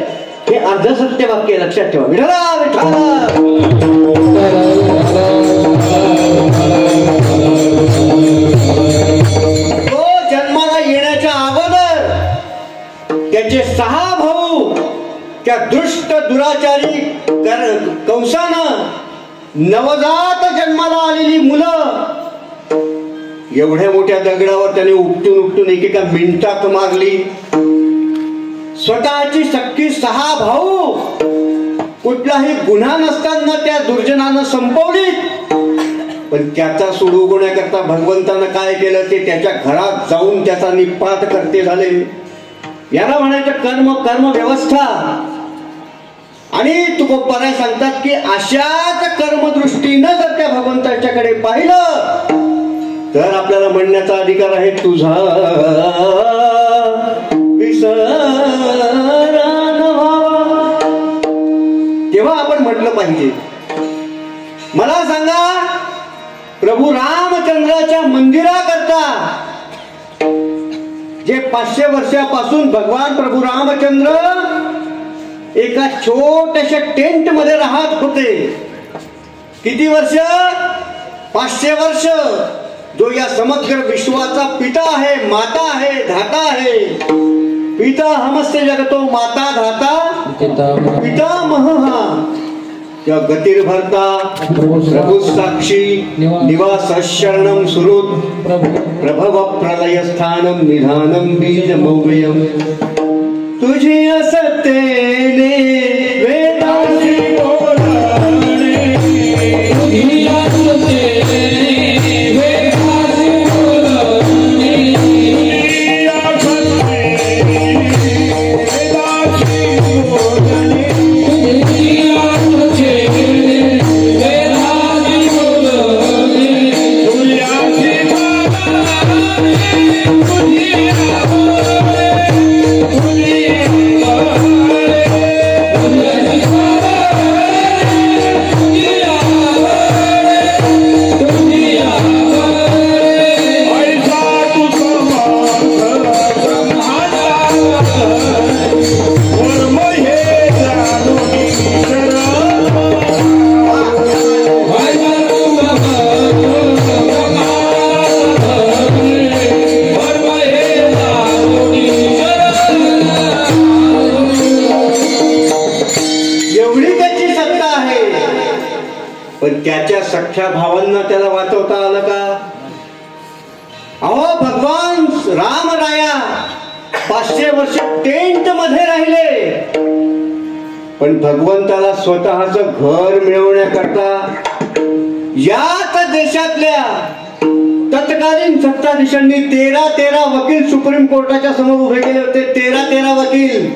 हे अर्ध सत्य वाक्य लक्षात ठेवा. विठ्ठला विठ्ठला. तो जन्माला येण्याच्या अगोदर त्याचे 6 भाऊ त्या दुष्ट दुराचारी कंसानं नवजात जन्माला आलेली मुलं एवढ्या मोठ्या दगडावर त्याने उपटून एकेका मिनिटात मारली. स्वतःची सख्खी 6 भाऊ कुठलाही गुन्हा नसताना त्या दुर्जनानं संपवली. पण त्याचा सूड उगवण्याकरता भगवंतानं काय केलं ते त्याच्या घरात जाऊन त्याचा निपात करते झाले. याला म्हणायचं कर्म व्यवस्था. आणि तुकोबाराय सांगतात की अशाच कर्मदृष्टीनं जर त्या भगवंताच्याकडे पाहिलं तर आपल्याला म्हणण्याचा अधिकार आहे तुझा विसर तेव्हा आपण म्हटलं पाहिजे. मला सांगा, प्रभू रामचंद्राच्या मंदिराकरता जे 500 वर्षापासून भगवान प्रभू रामचंद्र एका छोट्याशा टेंट मध्ये राहत होते. किती वर्ष? 500 वर्ष. जो या समग्र विश्वाचा पिता आहे, माता आहे, धाता आहे. पिता हमस्य जगतो माता धाता पितामह. त्या गतिर्भर्ता प्रभु साक्षी निवास शरणम सुहृद प्रभव प्रलय स्थानम निधानम बीज मौर्यम. तुझी असतेने वेदासी बोलणे, तुझी असतेने वेदासी बोलणे, तुझी असतेने वेदासी बोलणे, तुझी असतेने वेदासी बोलणे, तुझी असतेने तुझी पण त्याच्या सख्या भावांना त्याला वाचवता आलं का? अहो भगवान रामराया 500 वर्ष टेंट मध्ये राहिले, पण भगवंताला स्वतःच घर मिळवण्याकरता याच देशातल्या तत्कालीन सत्ताधीशांनी 13 वकील सुप्रीम कोर्टाच्या समोर उभे केले होते. 13 वकील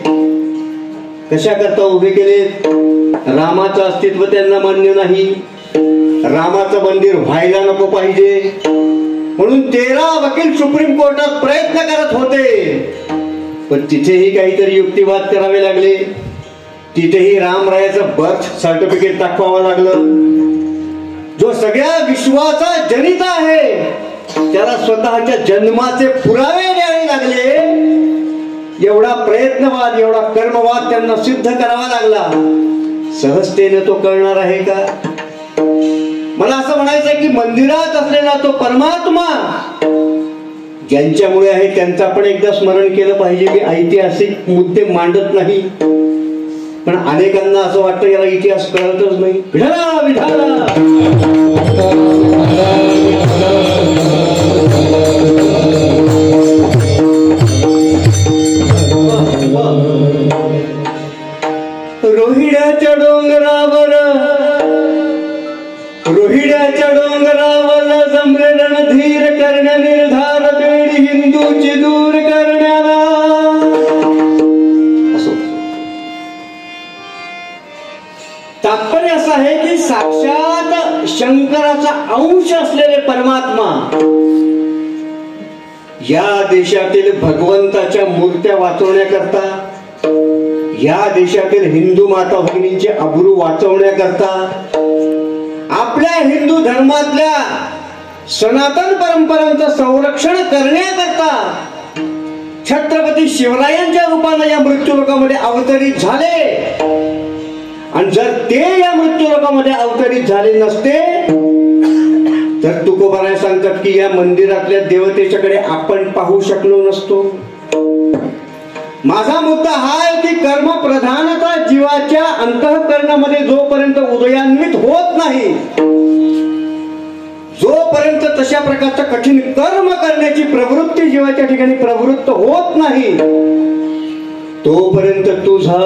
कशा करता उभे केले? रामाचं अस्तित्व त्यांना मान्य नाही, रामाचं मंदिर व्हायला नको पाहिजे म्हणून 13 वकील सुप्रीम कोर्टात प्रयत्न करत होते. पण तिथेही काहीतरी युक्तिवाद करावे लागले. तिथेही रामरायाचं बर्थ सर्टिफिकेट दाखवावं लागलं. जो सगळ्या विश्वाचा जनिता आहे त्याला स्वतःच्या जन्माचे पुरावे द्यावे लागले. एवढा प्रयत्नवाद, एवढा कर्मवाद त्यांना सिद्ध करावा लागला. सहजतेने तो करणार आहे का? मला असं म्हणायचंय की मंदिरात असलेला तो परमात्मा ज्यांच्यामुळे आहे त्यांचं आपण एकदा स्मरण केलं पाहिजे. मी ऐतिहासिक मुद्दे मांडत नाही, पण अनेकांना असं वाटतं याला इतिहास कळतच नाही. विठाला विठाला रोहिड्याच्या डोंगरावर जमले रणधीर करण्या निर्धार बेडी हिंदूची दूर करण्याला. तात्पर्य असं आहे की साक्षात शंकराचा अंश असलेले परमात्मा या देशातील भगवंताच्या मूर्त्या वाचवण्याकरता, या देशातील हिंदू माता भगिनींचे अब्रू वाचवण्याकरता, आपल्या हिंदू धर्मातल्या सनातन परंपरांचं संरक्षण करण्याकरता छत्रपती शिवरायांच्या रूपाने या मृत्यूलोकामध्ये अवतरित झाले. आणि जर ते या मृत्यूलोकामध्ये अवतरित झाले नसते तर तुकोबाराय सांगतात की या मंदिरातल्या देवतेच्याकडे आपण पाहू शकलो नसतो. माझा मुद्दा हा आहे की कर्म प्रधानता जीवाच्या अंतःकरणामध्ये जोपर्यंत उदयान्वित होत नाही, जोपर्यंत तशा प्रकारचं कठीण कर्म करण्याची प्रवृत्ती जीवाच्या ठिकाणी प्रवृत्त होत नाही, तोपर्यंत तुझा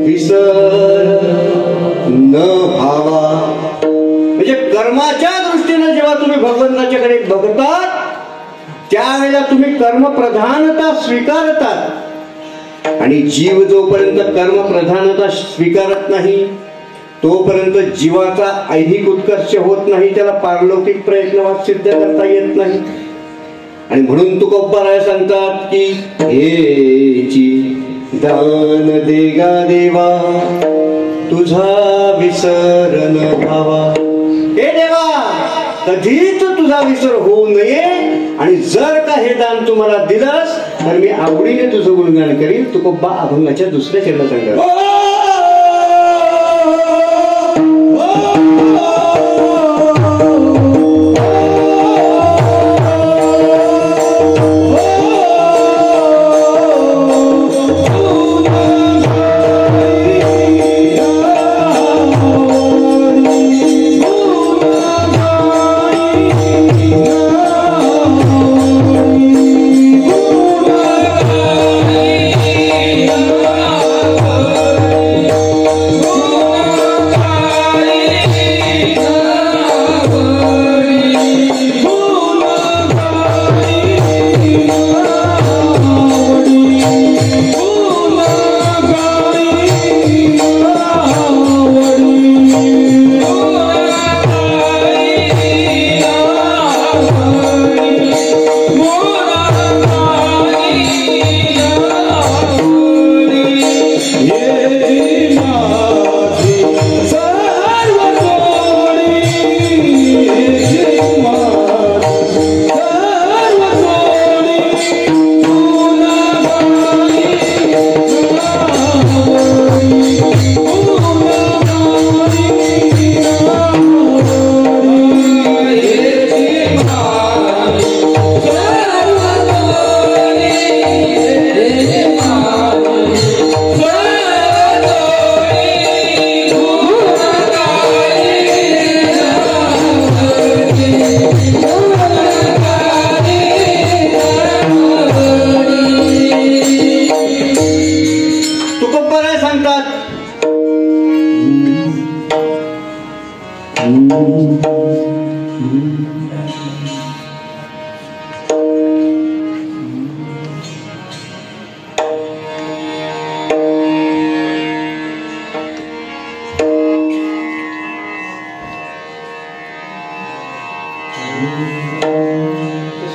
विसर न व्हावा. म्हणजे कर्माच्या दृष्टीने जेव्हा तुम्ही भगवंताच्याकडे बघतात त्यावेळेला तुम्ही कर्मप्रधानता स्वीकारतात. आणि जीव जोपर्यंत कर्मप्रधानता स्वीकारत नाही तोपर्यंत जीवाचा ऐहिक उत्कर्ष होत नाही, त्याला पारलौकिक प्रयत्नवाद सिद्ध करता येत नाही. आणि म्हणून तुकोबाराय सांगतात की हेची दान देगा देवा तुझा विसर न व्हावा. हे देवा कधीच तुझा विसर होऊ नये, आणि जर का हे दान तुम्हाला दिलंस तर मी आवडीने तुझं गुणगान करीन. तुकोबा अभंगाच्या दुसऱ्या चरणात सांगतात. तुकोबराय सांगतात,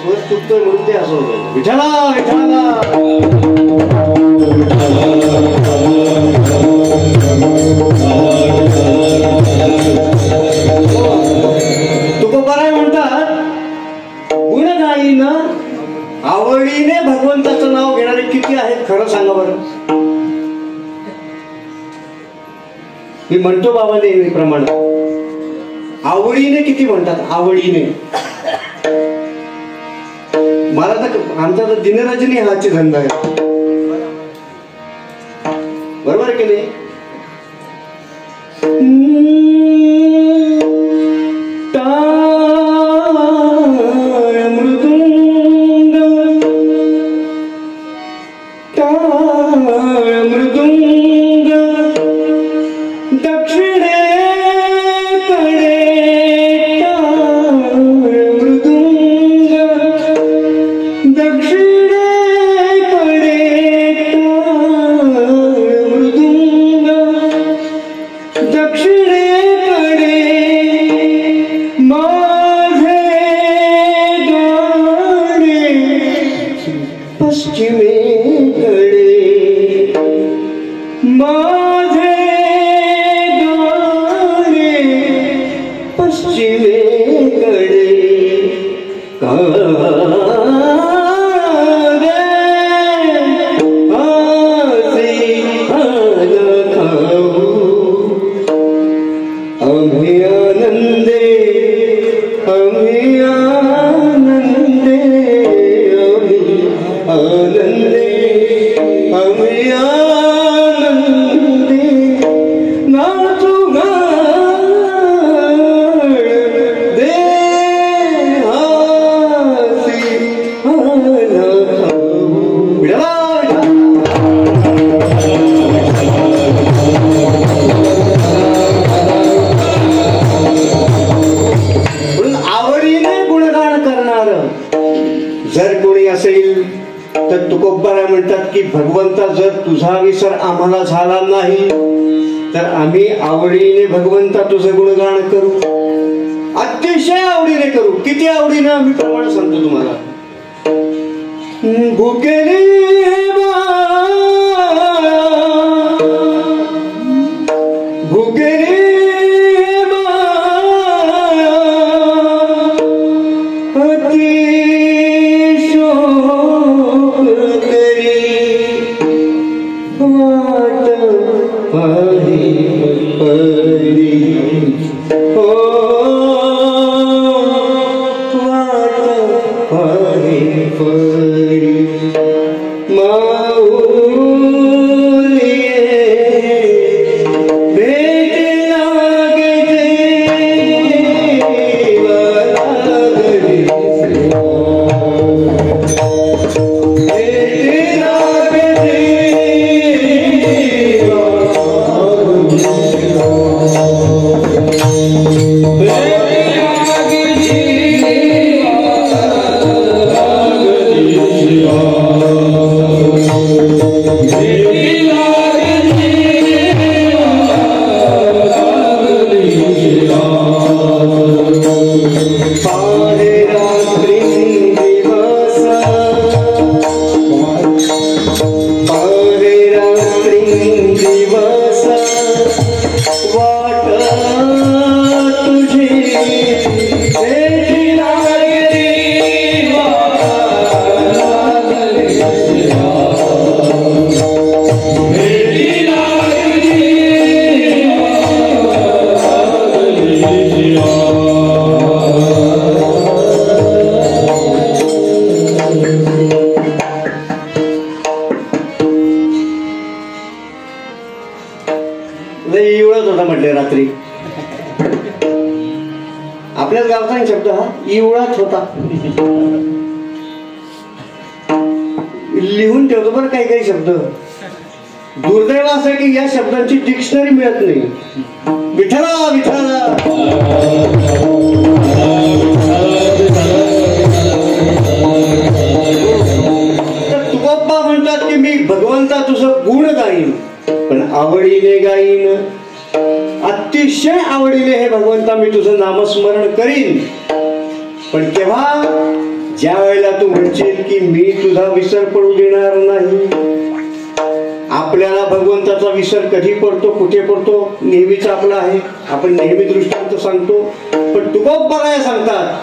स्वर चुकतोय म्हणून ते असं होतं. विठ्ठला विठ्ठला तुकोबराय म्हणतात, गुणगायीनं आवडीने भगवंताचं नाव घेणारे किती आहेत खरं सांगा बरं. मी म्हणतो बाबा नेहमीप्रमाणे, आवडीने किती म्हणतात, आवडीने. मला तर आमचा तर दिनरजनी हाची धंदा आहे, बरोबर आहे की नाही. मृदुंग दक्षिणे भगवंता जर तुझा विसर आम्हाला झाला नाही तर आम्ही आवडीने भगवंता तुझं गुणगान करू, अतिशय आवडीने करू. किती आवडीने आम्ही प्रमाण सांगतो तुम्हाला. भुकेले भुकेले रात्री आपल्याच गावचा शब्द हा इवळाच होता. लिहून ठेवतो बरं काही काही शब्द. दुर्दैव असं आहे की या शब्दांची डिक्शनरी मिळत नाही. विठ्ठला विठ्ठला तर तुकोबा म्हणतात की मी भगवंता तुझं गुण गाईन, पण आवडीने गाईन, अतिशय आवडीने हे भगवंता मी तुझं नामस्मरण करीन. पण केव्हा? ज्या वेळेला तू म्हणशील की मी तुझा विसर पडू देणार नाही. आपल्याला भगवंताचा विसर कधी पडतो, कुठे पडतो, नेहमीच आपला आहे. आपण नेहमी दृष्टांत सांगतो. पण तुकोबा काय सांगतात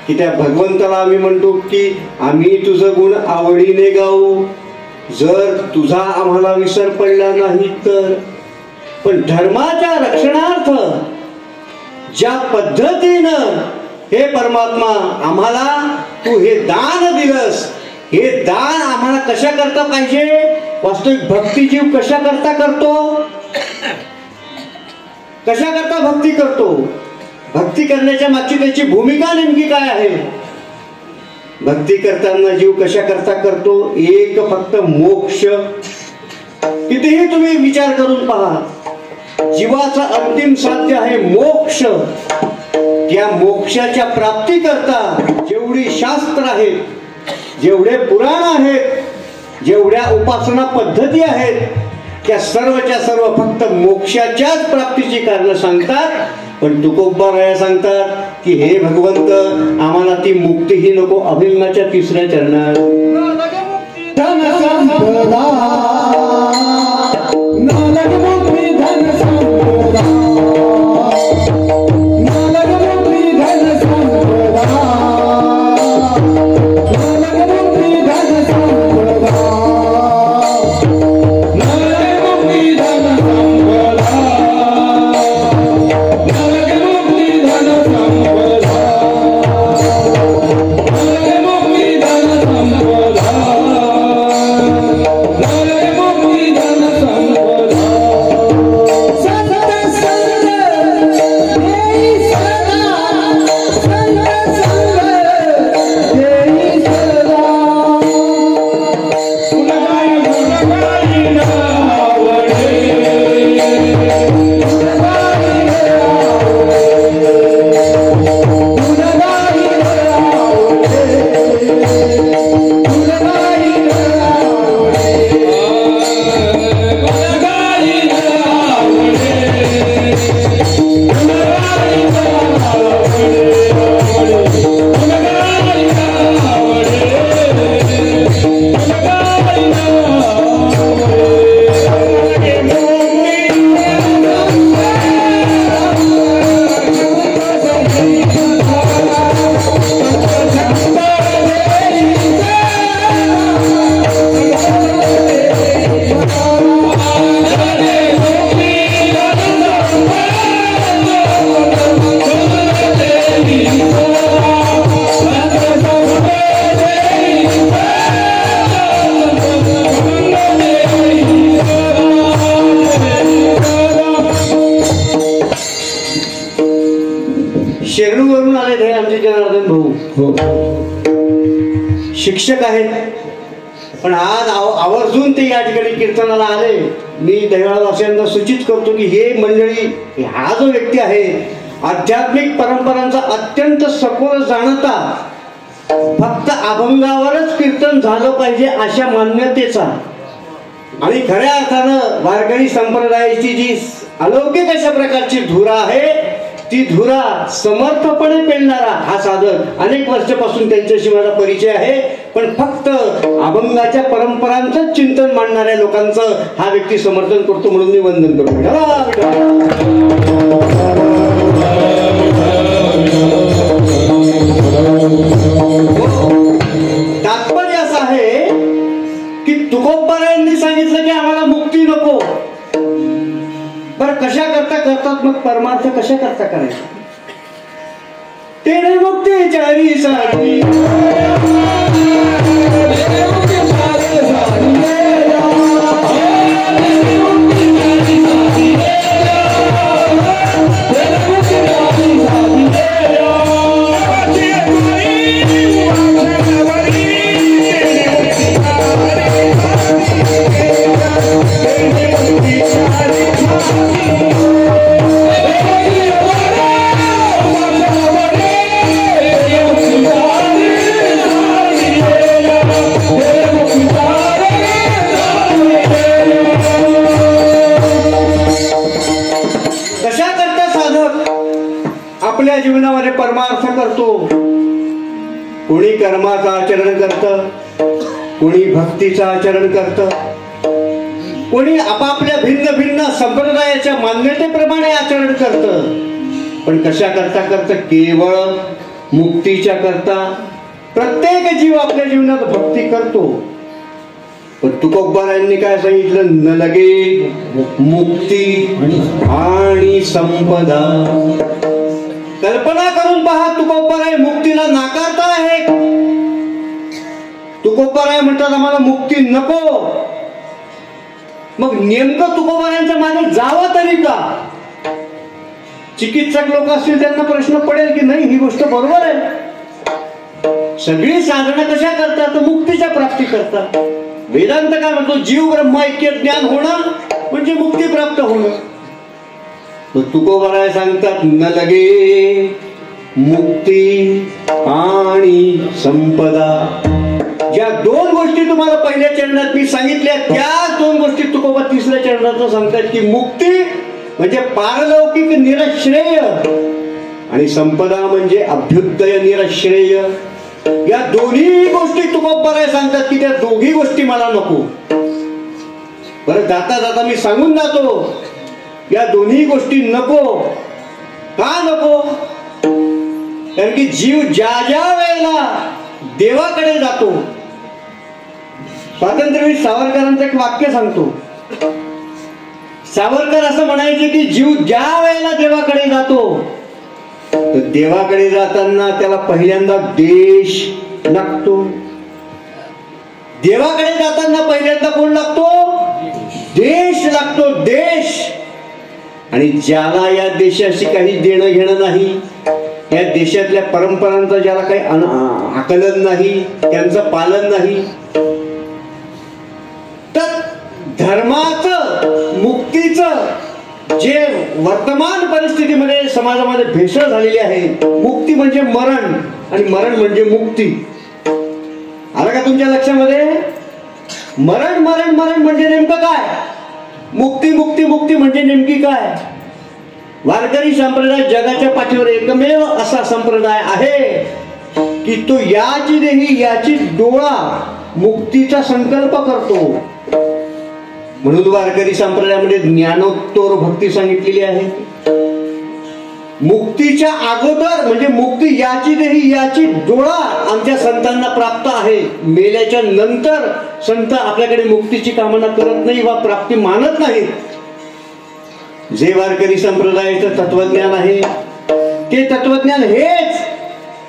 की त्या भगवंताला आम्ही म्हणतो की आम्ही तुझं गुण आवडीने गाऊ, जर तुझा आम्हाला विसर पडला नाही तर. पण धर्माच्या रक्षणार्थ ज्या पद्धतीनं हे परमात्मा आम्हाला तू हे दान दिलंस, हे दान आम्हाला कशा करता पाहिजे? वास्तविक भक्ती जीव कशा करता करतो? कशा करता भक्ती करतो? भक्ती करण्याच्या मागची त्याची भूमिका नेमकी काय आहे? भक्ती करताना जीव कशा करता करतो? एक फक्त मोक्ष. कितीही तुम्ही विचार करून पहा, जीवाचा अंतिम साध्य आहे मोक्ष. त्या मोक्षाच्या प्राप्ती करता जेवढी शास्त्र आहेत, जेवढे पुराण आहेत, जेवढ्या उपासना पद्धती आहेत, त्या सर्वच्या सर्व फक्त मोक्षाच्याच प्राप्तीची कारण सांगतात. पण तुकोबाराया सांगतात की हे भगवंत आम्हाला ती मुक्तीही नको. अभिन्नाच्या 3ऱ्या चरणात शेरणूवरून आले हे आमचे जनार्दन भाऊ. शिक्षक आहेत, पण आज आवर्जून ते या ठिकाणी कीर्तनाला आले. मी दहिवाळवासियांना सूचित करतो की हे मंडळी, हा जो व्यक्ती आहे आध्यात्मिक परंपरांचा अत्यंत सखोल जाणता, फक्त अभंगावरच कीर्तन झालं पाहिजे अशा मान्यतेचा आणि खऱ्या अर्थानं वारकरी संप्रदायाची जी अलौकिक अशा प्रकारची धुरा आहे, ती धुरा समर्थपणे पेलणारा हा साधक. अनेक वर्षापासून त्यांच्याशी माझा परिचय आहे. पण फक्त अभंगाच्या परंपरांचं चिंतन मांडणाऱ्या लोकांचं हा व्यक्ती समर्थन करतो, म्हणून मी वंदन करतो. तात्पर्य असं आहे की तुकोबारायांनी सांगितलं की आम्हाला मुक्ती नको. बरं कशा करता करतात मग? परमार्थ कशा करता करायचा? तेने मुक्तीच्या साठी Thank you. जीवनामध्ये परमार्थ करतो. कोणी कर्माचं आचरण करतं, कोणी भक्तीचं आचरण करतं, कोणी आपापल्या भिन्न भिन्न संप्रदायाच्या मान्यतेप्रमाणे आचरण करतं. पण कशा करता करता केवळ मुक्तीच्या करता प्रत्येक जीव आपल्या जीवनात भक्ती करतो. पण तुकोबारायांनी काय सांगितलं, न लगे मुक्ती आणि संपदा. कल्पना करून पहा, तुकोबाराय मुक्तीला नाकारता आहे. तुकोबाराय म्हणतात आम्हाला मुक्ती नको. मग नेमकं तुकोबारायांच्या मागे जावं तरी का? चिकित्सक लोक असतील त्यांना प्रश्न पडेल की नाही ही गोष्ट बरोबर आहे. सगळी साधनं कशा करतात? मुक्तीच्या प्राप्ती करतात. वेदांत काय म्हणतो, जीव ब्रह्म ऐक्य ज्ञान होणं म्हणजे मुक्ती प्राप्त होणं. तुकोबाराय सांगतात न लगे मुक्ती आणि संपदा. ज्या दोन गोष्टी तुम्हाला पहिल्या चरणात मी सांगितल्या त्या दोन गोष्टी तुकोबा तिसऱ्या चरणात सांगतात की मुक्ती म्हणजे पारलौकिक निरश्रेय आणि संपदा म्हणजे अभ्युदय निरश्रेय. या दोन्ही गोष्टी तुकोबाराय सांगतात की त्या दोघी गोष्टी मला नको. बरं, जाता जाता मी सांगून जातो, या दोन्ही गोष्टी नको. का नको? कारण की जीव ज्या ज्या वेळेला देवाकडे जातो, स्वातंत्र्यवीर सावरकरांचं एक वाक्य सांगतो. सावरकर असं म्हणायचे की जीव ज्या वेळेला देवाकडे जातो तर देवाकडे जाताना त्याला पहिल्यांदा देश लागतो. देवाकडे जाताना पहिल्यांदा कोण लागतो? देश लागतो, देश. आणि ज्याला या देशाशी काही देणं घेणं नाही, या देशातल्या परंपरांचं ज्याला काही आकलन नाही, त्यांचं पालन नाही, तर धर्माचं मुक्तीचं जे वर्तमान परिस्थितीमध्ये समाजामध्ये भेसळ झालेली आहे. मुक्ती म्हणजे मरण आणि मरण म्हणजे मुक्ती. आलं का तुमच्या लक्षामध्ये? मरण मरण मरण म्हणजे नेमकं काय? मुक्ती मुक्ती मुक्ती म्हणजे नेमकी काय? वारकरी संप्रदाय जगाच्या पाठीवर एकमेव असा संप्रदाय आहे की तो याची देही याची डोळा मुक्तीचा संकल्प करतो. म्हणून वारकरी संप्रदायामध्ये ज्ञानोत्तर भक्ती सांगितलेली आहे. मुक्तीच्या अगोदर म्हणजे मुक्ती याची देही याची डोळा आमच्या संतांना प्राप्त आहे. मेल्याच्या नंतर संत आपल्याकडे मुक्तीची कामना करत नाही वा प्राप्ती मानत नाहीत. जे वारकरी संप्रदायाचं तत्वज्ञान आहे ते तत्वज्ञान हेच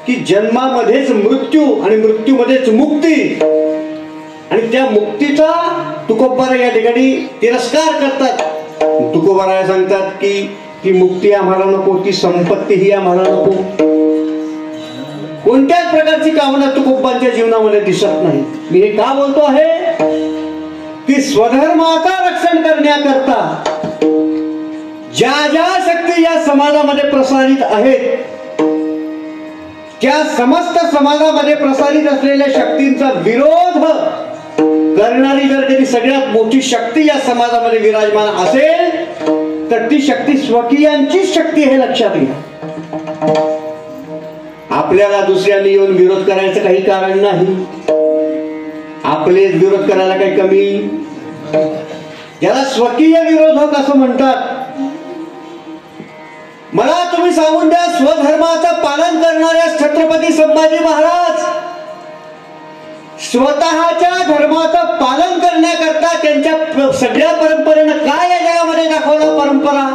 की जन्मामध्येच मृत्यू आणि मृत्यूमध्येच मुक्ती. आणि त्या मुक्तीचा तुकोबाराय या ठिकाणी तिरस्कार करतात. तुकोबाराय सांगतात की ती मुक्ती आम्हाला नको, ती संपत्ती ही आम्हाला नको. कोणत्याच प्रकारची कामना तुकोबांच्या जीवनामध्ये दिसत नाही. मी हे का बोलतो आहे की स्वधर्माचा रक्षण करण्याकरता ज्या ज्या शक्ती या समाजामध्ये प्रसारित आहेत, त्या समस्त समाजामध्ये प्रसारित असलेल्या शक्तींचा विरोध करणारी जर कधी सगळ्यात मोठी शक्ती या समाजामध्ये विराजमान असेल तर ती शक्ती स्वकीयांचीच शक्ती हे लक्षात घ्या. आपल्याला दुसऱ्यांनी येऊन विरोध करायचं काही कारण नाही. आपले विरोध करायला काही कमी. ज्याला स्वकीय विरोधक असं म्हणतात. मला तुम्ही सांगून द्या, स्वधर्माचं पालन करणाऱ्या छत्रपती संभाजी महाराज स्वतःच्या धर्माचं पालन करण्याकरता त्यांच्या सगळ्या परंपरेनं काय या जगामध्ये दाखवलं परंपरा?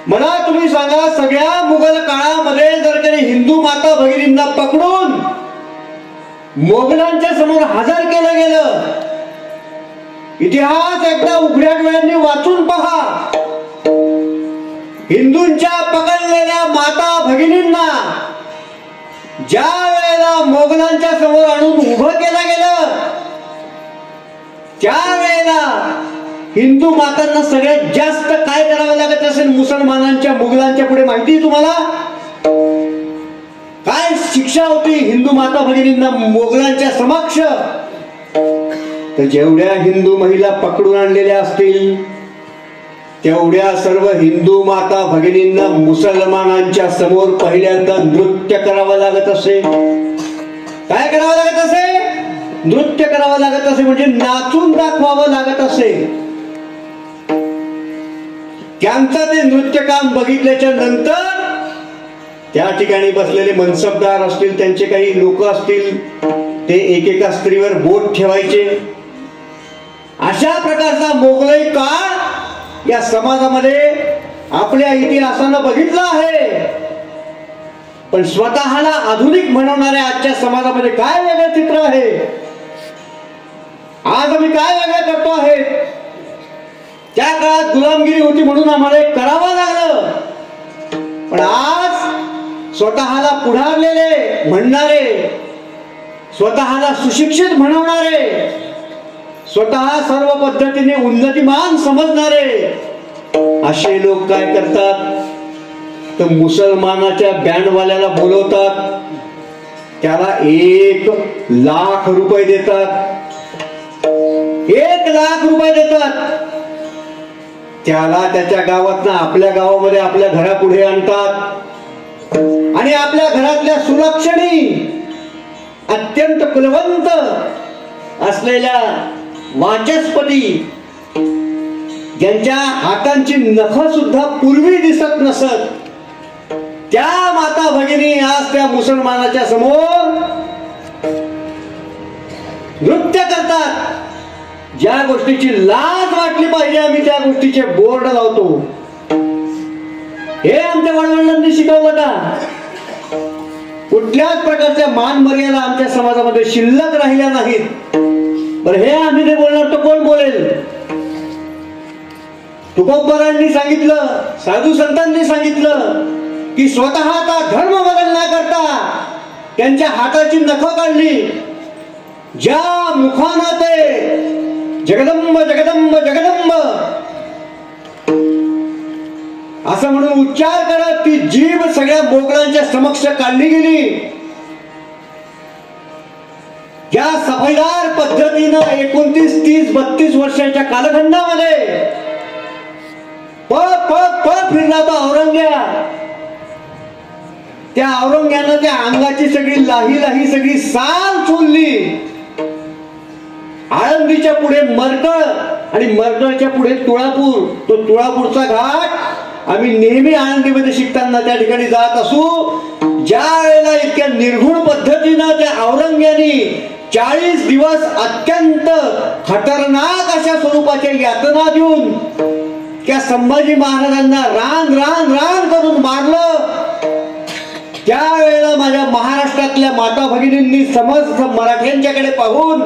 मला तुम्ही सांगा, सगळ्या मुघल काळामध्ये जर कधी हिंदू माता भगिनींना पकडून मोगलांच्या समोर हजर केलं गेलं, इतिहास एकदा उघड्या डोळ्यांनी वाचून पहा. हिंदूंच्या पकडलेल्या माता भगिनींना ज्या वेळेला मोगलांच्या समोर आणून उभं केलं गेलं त्यावेळेला हिंदू मातांना सगळ्यात जास्त काय करावं लागत असेल मुसलमानांच्या मुघलांच्या पुढे माहिती आहे तुम्हाला? काय शिक्षा होती हिंदू माता भगिनींना मोगलांच्या समक्ष? तर जेवढ्या हिंदू महिला पकडून आणलेल्या असतील तेवढ्या सर्व हिंदू माता भगिनींना मुसलमानांच्या समोर पहिल्यांदा नृत्य करावं लागत असे. काय करावं लागत असे? नृत्य करावं लागत असे, म्हणजे नाचून दाखवावं लागत असे. त्यांचं ते नृत्य काम बघितल्याच्या नंतर त्या ठिकाणी बसलेले मनसबदार असतील, त्यांचे काही लोक असतील, ते एकेका स्त्रीवर बोट ठेवायचे. अशा प्रकारचा मोगलाई काळ या समाजामध्ये आपल्या इतिहासानं बघितला आहे. पण स्वतःला आधुनिक म्हणवणाऱ्या आजच्या समाजामध्ये काय वेगळं चित्र आहे? आज आम्ही काय वेगळं करतो आहे? त्या काळात गुलामगिरी होती म्हणून आम्हाला करावं लागलं. पण आज स्वतःला पुढारलेले म्हणणारे, स्वतःला सुशिक्षित म्हणवणारे, स्वतः सर्व पद्धतीने उन्नतिमान समजणारे असे लोक काय करतात? तर मुसलमानाच्या बँडवाल्याला बोलवतात, त्याला 1,00,000 रुपये देतात. 1,00,000 रुपये देतात. त्याला त्याच्या गावातनं आपल्या गावामध्ये आपल्या घरापुढे आणतात आणि आपल्या घरातल्या सुलक्षणी अत्यंत कुलवंत असलेल्या वाचस्पती, ज्यांच्या हातांची नख सुद्धा पूर्वी दिसत नसत, त्या माता भगिनी आज त्या मुसलमानाच्या समोर नृत्य करतात. ज्या गोष्टीची लाज वाटली पाहिजे आम्ही त्या गोष्टीचे बोर्ड लावतो. हे आमच्या वडिलांनी शिकवलं का? कुठल्याच प्रकारच्या मान मर्यादा आमच्या समाजामध्ये शिल्लक राहिल्या नाहीत. बरं, हे आम्ही ते बोलणार तर कोण बोलेल? तुकोबरांनी सांगितलं, साधू संतांनी सांगितलं की स्वतःचा धर्म बदल न करता त्यांच्या हाताची नख काढली. ज्या मुखानं ते जगदंब जगदंब जगदंब असं म्हणून उच्चार करत ती जीभ सगळ्या मोगलांच्या समक्ष काढली गेली. ज्या सफाईदार पद्धतीनं 29, 30, 32 वर्षाच्या कालखंडामध्ये फिरला तो औरंग्या, त्या औरंग्यानं त्या अंगाची सगळी लाही सगळी साल चोलली. आळंदीच्या पुढे मरकळ आणि मरकळच्या पुढे तुळापूर. तो तुळापूरचा घाट आम्ही नेहमी आळंदीमध्ये शिकताना त्या ठिकाणी जात असू. ज्या वेळेला इतक्या निर्घुण पद्धतीनं त्या औरंग्यानी 40 दिवस अत्यंत खतरनाक अशा स्वरूपाच्या यातना देऊन त्या संभाजी महाराजांना रान रान रान करून मारलं, त्यावेळेला माझ्या महाराष्ट्रातल्या माता भगिनींनी समस्त मराठ्यांच्याकडे पाहून,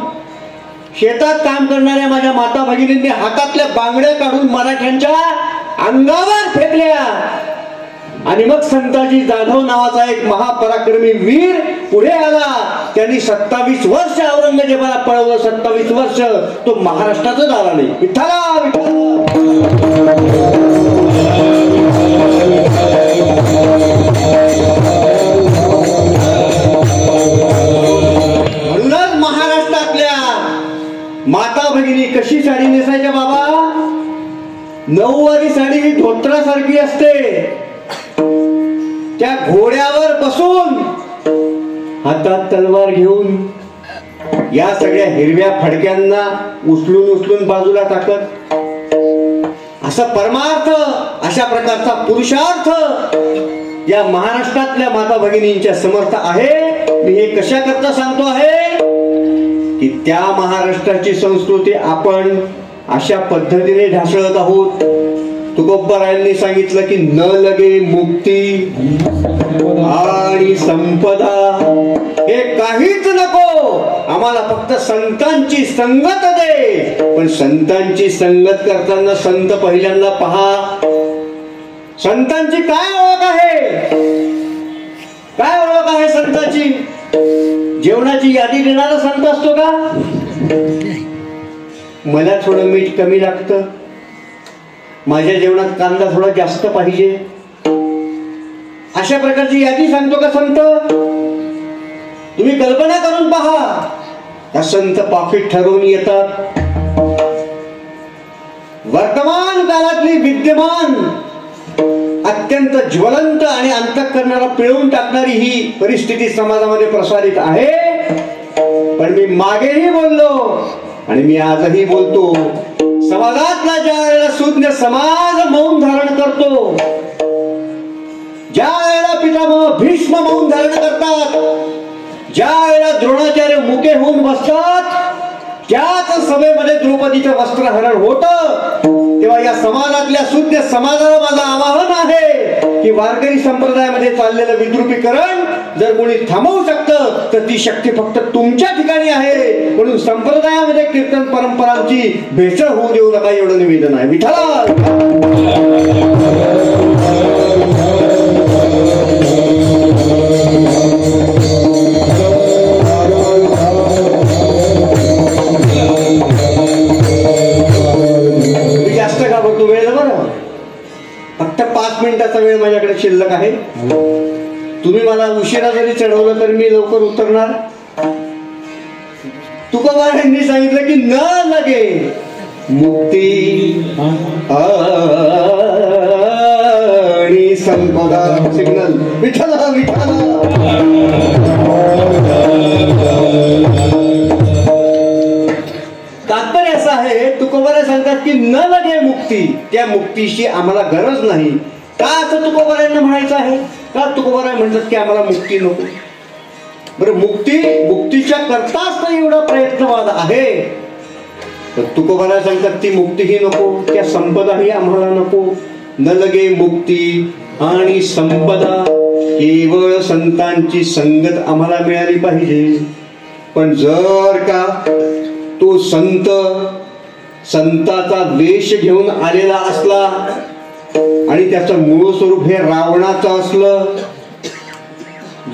शेतात काम करणाऱ्या माझ्या माता भगिनींनी हातातल्या बांगड्या काढून मराठ्यांच्या अंगावर फेकल्या. आणि मग संताजी जाधव नावाचा एक महापराक्रमी वीर पुढे आला. त्यांनी 27 वर्ष औरंगजेबाला पळवलं. 27 वर्ष तो महाराष्ट्रातच आला नाही. विठ्ठला म्हणूनच महाराष्ट्रातल्या माता भगिनी कशी साडी नेसायच्या बाबा? 9वारी साडी ही धोत्रासारखी असते. त्या घोड्यावर बसून हातात तलवार घेऊन या सगळ्या हिरव्या फडक्यांना उचलून बाजूला टाकत, असा परमार्थ, अशा प्रकारचा पुरुषार्थ या महाराष्ट्रातल्या माता भगिनींच्या समर्थ आहे. मी हे कशा करता सांगतो आहे की त्या महाराष्ट्राची संस्कृती आपण अशा पद्धतीने ढासळत आहोत. तुकोबरायांनी सांगितलं की न लगे मुक्ती आणि संपदा, हे काहीच नको, आम्हाला फक्त संतांची संगत दे. पण संतांची संगत करताना संत पहिल्यांदा पहा, संतांची काय ओळख आहे? काय ओळख आहे संतांची? जेवणाची यादी देणारा संत असतो का? मला थोडं मीठ कमी लागतं, माझ्या जेवणात कांदा थोडा जास्त पाहिजे, अशा प्रकारची यादी सांगतो का संत? तुम्ही कल्पना करून पहा. त्या संत पाकिट ठरवून येतात. वर्तमान काळातली विद्यमान अत्यंत ज्वलंत आणि अंतःकरणाला पिळून टाकणारी ही परिस्थिती समाजामध्ये प्रसारित आहे. पण मी मागेही बोललो आणि मी आजही बोलतो, समाजातला ज्या वेळेला सुज्ञ समाज मौन धारण करतो, ज्या वेळेला पितामह भीष्म मौन धारण करतात, ज्या वेळेला द्रोणाचार्य मुके होऊन बसतात, त्याच सभेमध्ये द्रौपदीचं वस्त्रहरण होतं, तेव्हा या समाजातल्या सुज्ञ समाजाला माझं आवाहन आहे की वारकरी संप्रदायामध्ये चाललेलं विद्रुपीकरण जर कोणी थांबवू शकतं तर ती शक्ती फक्त तुमच्या ठिकाणी आहे. म्हणून संप्रदायामध्ये कीर्तन परंपरांची भेसळ होऊ देऊ नका एवढं निवेदन आहे. विठ्ठला फक्त 5 मिनिटाचा वेळ माझ्याकडे शिल्लक आहे. तुम्ही मला उशिरा जरी चढवलं तरी मी लवकर उतरणार. तुकोबारायांनी सांगितलं की न लगे मुक्ती आणि संपदा. सिग्नल विठ्ठला विठ्ठला. तात्पर्य असं आहे, तुकोबाराय सांगतात की न लगे मुक्ती, त्या मुक्तीची आम्हाला गरज नाही. का असं तुकोबारायांना म्हणायचं आहे? का तुकोबाराय म्हणतात की आम्हाला मुक्ती नको? बरं, मुक्तीच्या करताच तर एवढा प्रयत्नवाद आहे. तर तुकोबाराय सांगतात ती मुक्तीही नको, त्या संपदाही आम्हाला नको. न लगे मुक्ती आणि संपदा, केवळ संतांची संगत आम्हाला मिळाली पाहिजे. पण जर का तो संताचा वेश घेऊन आलेला असला आणि त्याचं मूळ स्वरूप हे रावणाचं असलं,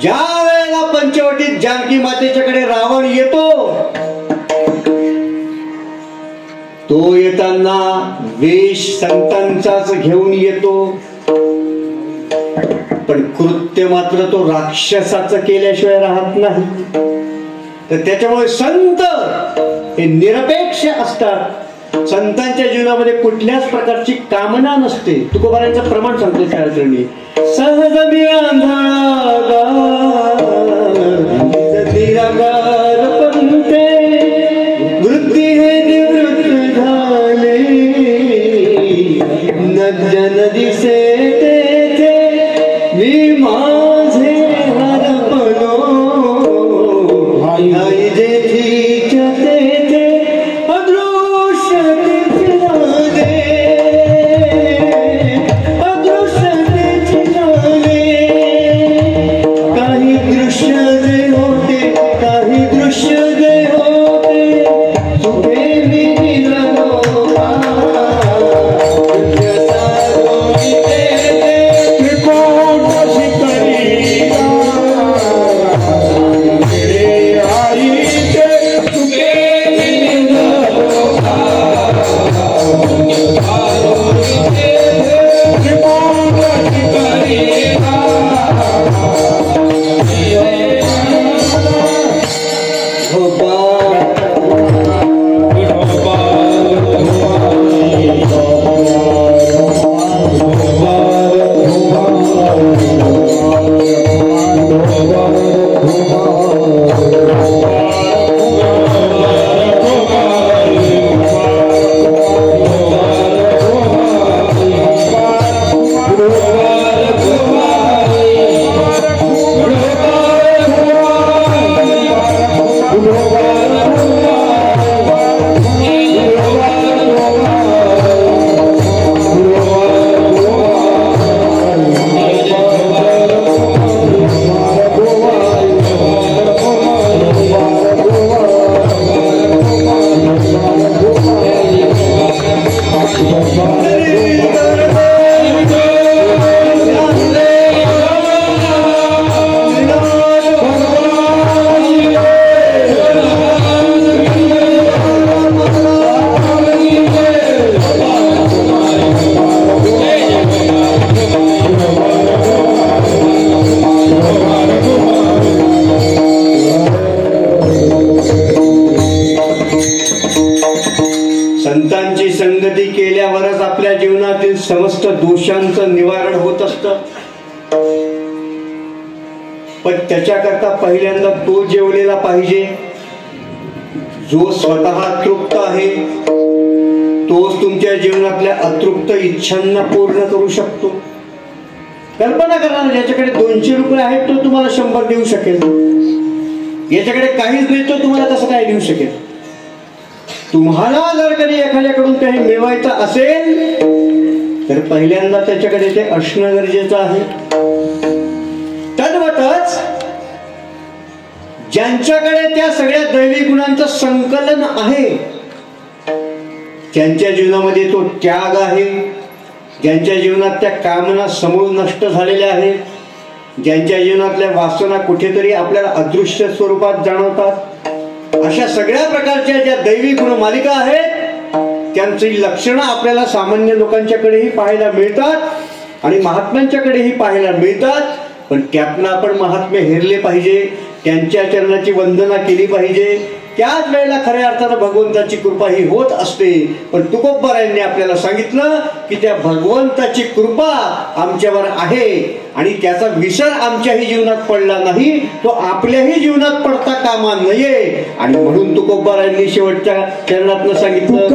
ज्या वेळेला पंचवटीत जानकी मातेच्याकडे रावण येतो, तो येताना वेश संतांचाच घेऊन येतो, पण कृत्य मात्र तो राक्षसाचं केल्याशिवाय राहत नाही. तर त्याच्यामुळे संत हे निरपेक्ष असतात. संतांच्या जीवनामध्ये कुठल्याच प्रकारची कामना नसते. तुकोबारायांचं प्रमाण सांगतो शास्त्रणी. सहज मी आंधळा निराकार पंथे, वृत्ती हे निवृत्त झाले, न जन दिसे तेथे मी माझे हरपलो, आई जेठीच्या तेथे अदृश्य तेथे झाले, अदृश्य तेथे झाले. काही दृश्य जे होते, काही दृश्य जे होते, सुखे मी निरलो संतांची संगती केल्यावरच आपल्या जीवनातील समस्त दोषांचं निवारण होत असतं. पण त्याच्याकरता पहिल्यांदा तो जेवलेला पाहिजे जो स्वतः तृप्त आहे. तोच तुमच्या जीवनातल्या अतृप्त इच्छांना पूर्ण करू शकतो. कल्पना करा, ज्याच्याकडे 200 रुपये आहेत तो तुम्हाला 100 देऊ शकेल. याच्याकडे काहीच नाही तो तुम्हाला कसं काय देऊ शकेल? तुम्हाला जर कधी एखाद्याकडून काही मिळवायचं असेल तर पहिल्यांदा त्याच्याकडे ते असणं गरजेचं आहे. तद्वतच ज्यांच्याकडे त्या सगळ्या दैवी गुणांचं संकलन आहे, ज्यांच्या जीवनामध्ये तो त्याग आहे, ज्यांच्या जीवनात त्या कामना समूळ नष्ट झालेल्या आहेत, ज्यांच्या जीवनातल्या वासना कुठेतरी आपल्याला अदृश्य स्वरूपात जाणवतात, अशा सगळ्या प्रकारच्या ज्या दैवी गुणमालिका आहेत त्यांची लक्षणं आपल्याला सामान्य लोकांच्याकडेही पाहायला मिळतात आणि महात्म्यांच्याकडेही पाहायला मिळतात. पण त्यातनं आपण महात्मे हेरले पाहिजे, त्यांच्या चरणाची वंदना केली पाहिजे. त्याच वेळेला खऱ्या अर्थानं भगवंताची कृपा ही होत असते. पण तुकोबारायांनी आपल्याला सांगितलं की त्या भगवंताची कृपा आमच्यावर आहे आणि त्याचा विसर आमच्याही जीवनात पडला नाही, तो आपल्याही जीवनात पडता कामा नये. आणि म्हणून तुकोबारायांनी शेवटच्या चरणातनं सांगितलं,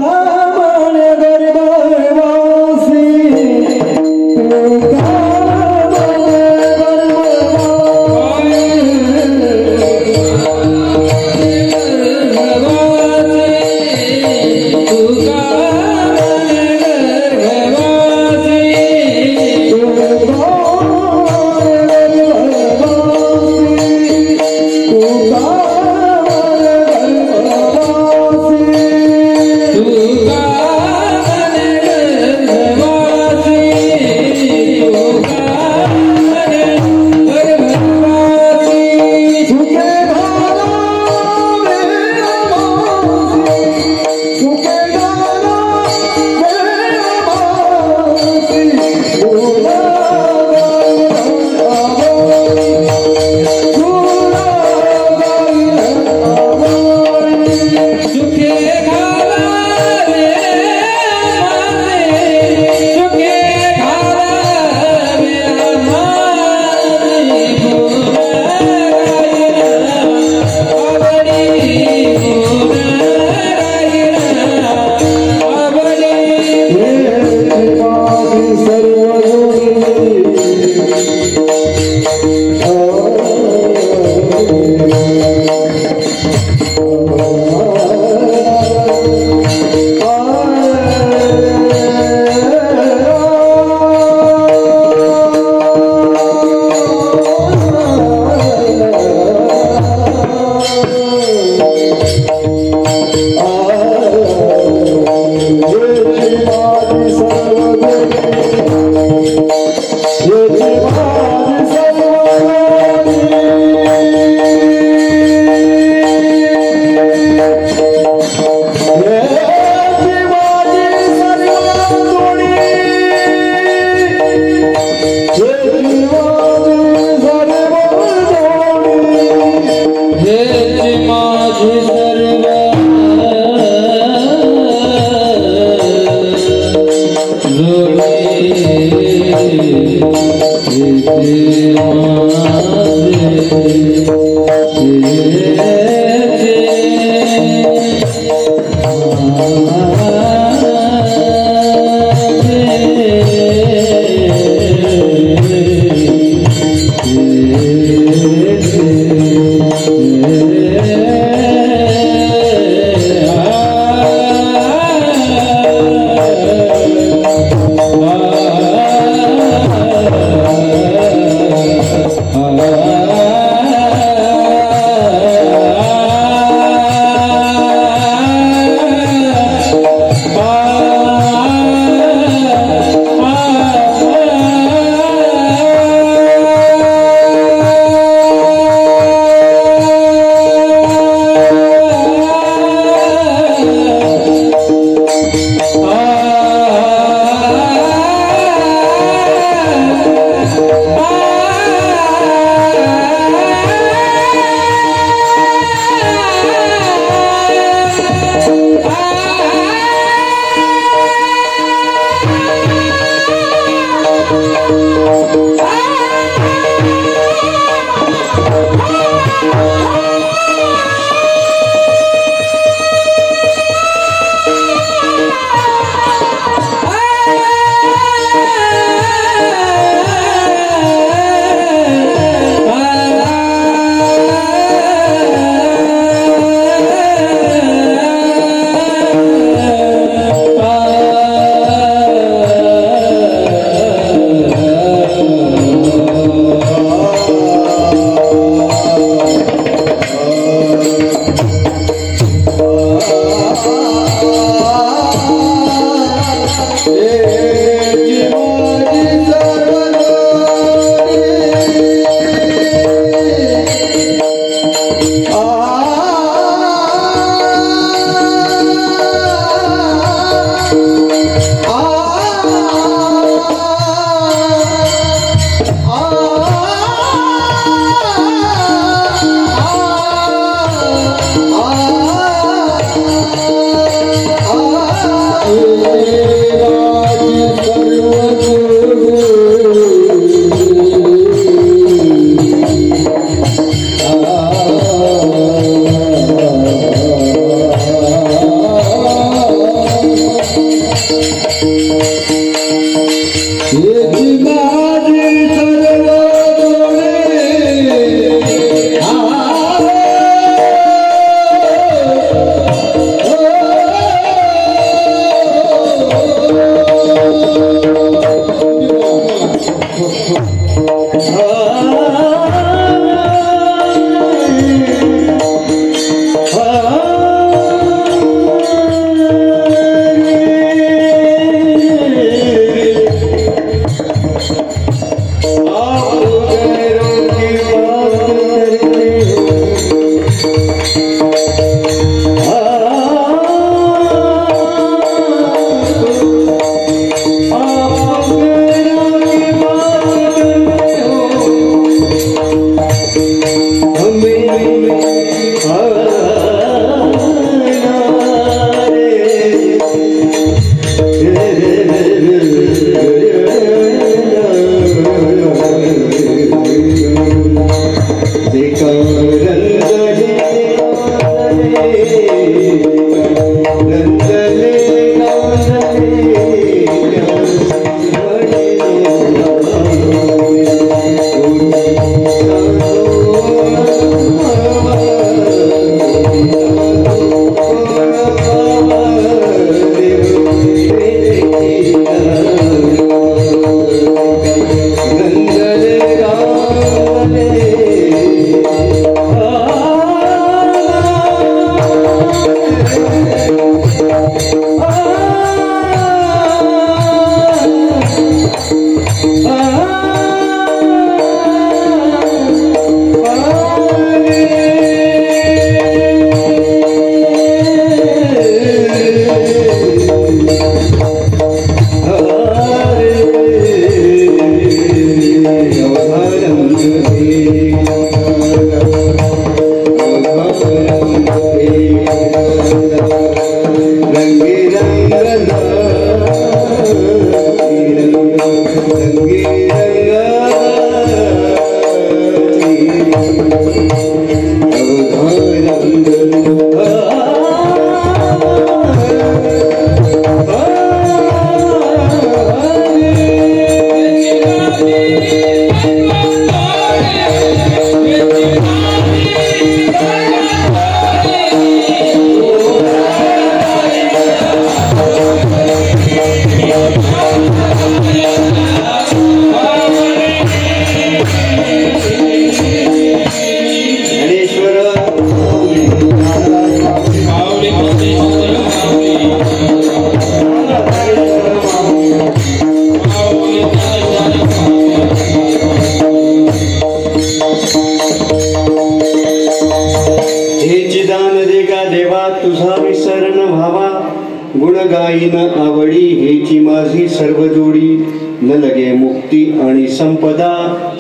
गाईन आवडी हेची माझी सर्व जोडी न लगे मुक्ती आणि संपदा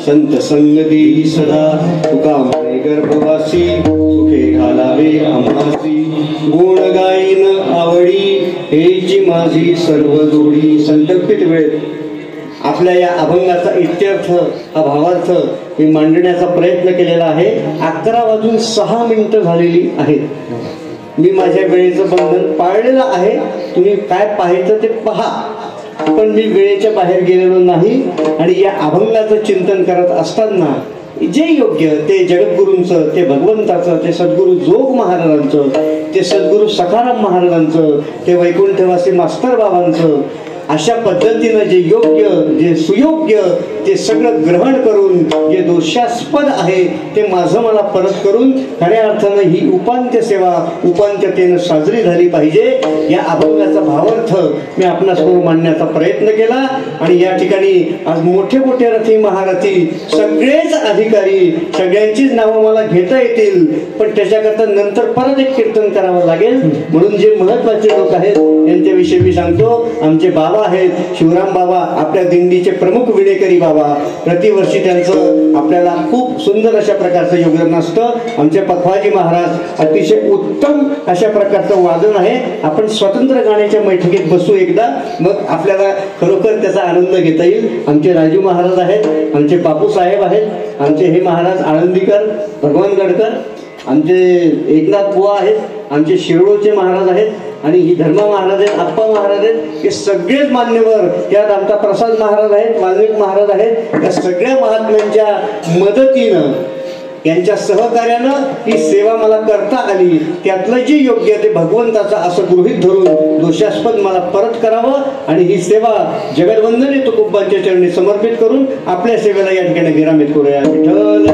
संत संग देई सदा तुका म्हणे गर्भवासी सुखे घालावे आम्हासी गुण गाईन आवडी हेची माझी सर्व जोडी. संतप्पित वेळेत आपल्या या अभंगाचा इत्यर्थ हा भावार्थ मी मांडण्याचा प्रयत्न केलेला आहे. 11:06 झालेली आहेत. मी माझ्या वेळेचं बंधन पाळलेलं आहे. तुम्ही काय पाहायचं ते पहा, पण मी वेळेच्या बाहेर गेलेलो नाही. आणि या अभंगाचं चिंतन करत असताना जे योग्य ते जगद्गुरूंचं, ते भगवंताचं, ते सद्गुरू जोग महाराजांचं, ते सद्गुरू सखाराम महाराजांचं, ते वैकुंठवासी मास्तर बाबांचं, अशा पद्धतीनं जे योग्य जे सुयोग्य ते सगळं ग्रहण करून जे दोषास्पद आहे ते माझं मला परत करून खऱ्या अर्थानं ही उपांत्य सेवा उपांत्यतेनं साजरी झाली पाहिजे. या अभंगाचा भावार्थ मी आपणासमोर मांडण्याचा प्रयत्न केला. आणि या ठिकाणी आज मोठे मोठे रथी महारथी सगळेच अधिकारी सगळ्यांचीच नावं मला घेता येतील, पण त्याच्याकरता नंतर परत एक कीर्तन करावं लागेल. म्हणून जे महत्वाचे लोक आहेत त्यांच्याविषयी मी सांगतो. आमचे बाबा आहेत शिवराम बाबा, आपल्या दिंडीचे प्रमुख विणेकरी बाबा. प्रतिवर्षी त्यांचं आपल्याला खूप सुंदर अशा प्रकारचं योगदान असतं. आमचे पखवाजी महाराज अतिशय उत्तम अशा प्रकारचं वादन आहे. आपण स्वतंत्र गाण्याच्या बैठकीत बसू एकदा, मग आपल्याला खरोखर त्याचा आनंद घेता येईल. आमचे राजू महाराज आहेत, आमचे बापू साहेब आहेत, आमचे हे महाराज आळंदीकर, भगवान गडकर, आमचे एकनाथ बुवा आहेत, आमचे शिरोळचे महाराज आहेत, आणि ही धर्मा महाराज आहेत, आप्पा महाराज आहेत. हे सगळेच मान्यवर, त्यात आमचा प्रसाद महाराज आहेत, वाल्मिक महाराज आहेत. या सगळ्या महात्म्यांच्या मदतीनं यांच्या सहकार्यानं ही सेवा मला करता आली. त्यातलं जे योग्य ते भगवंताचं असं गृहीत धरून दोषास्पद मला परत करावं आणि ही सेवा जगद्वंदने तुकोबांच्या चरणी समर्पित करून आपल्या सेवेला या ठिकाणी विरामित करूया. विठ्ठल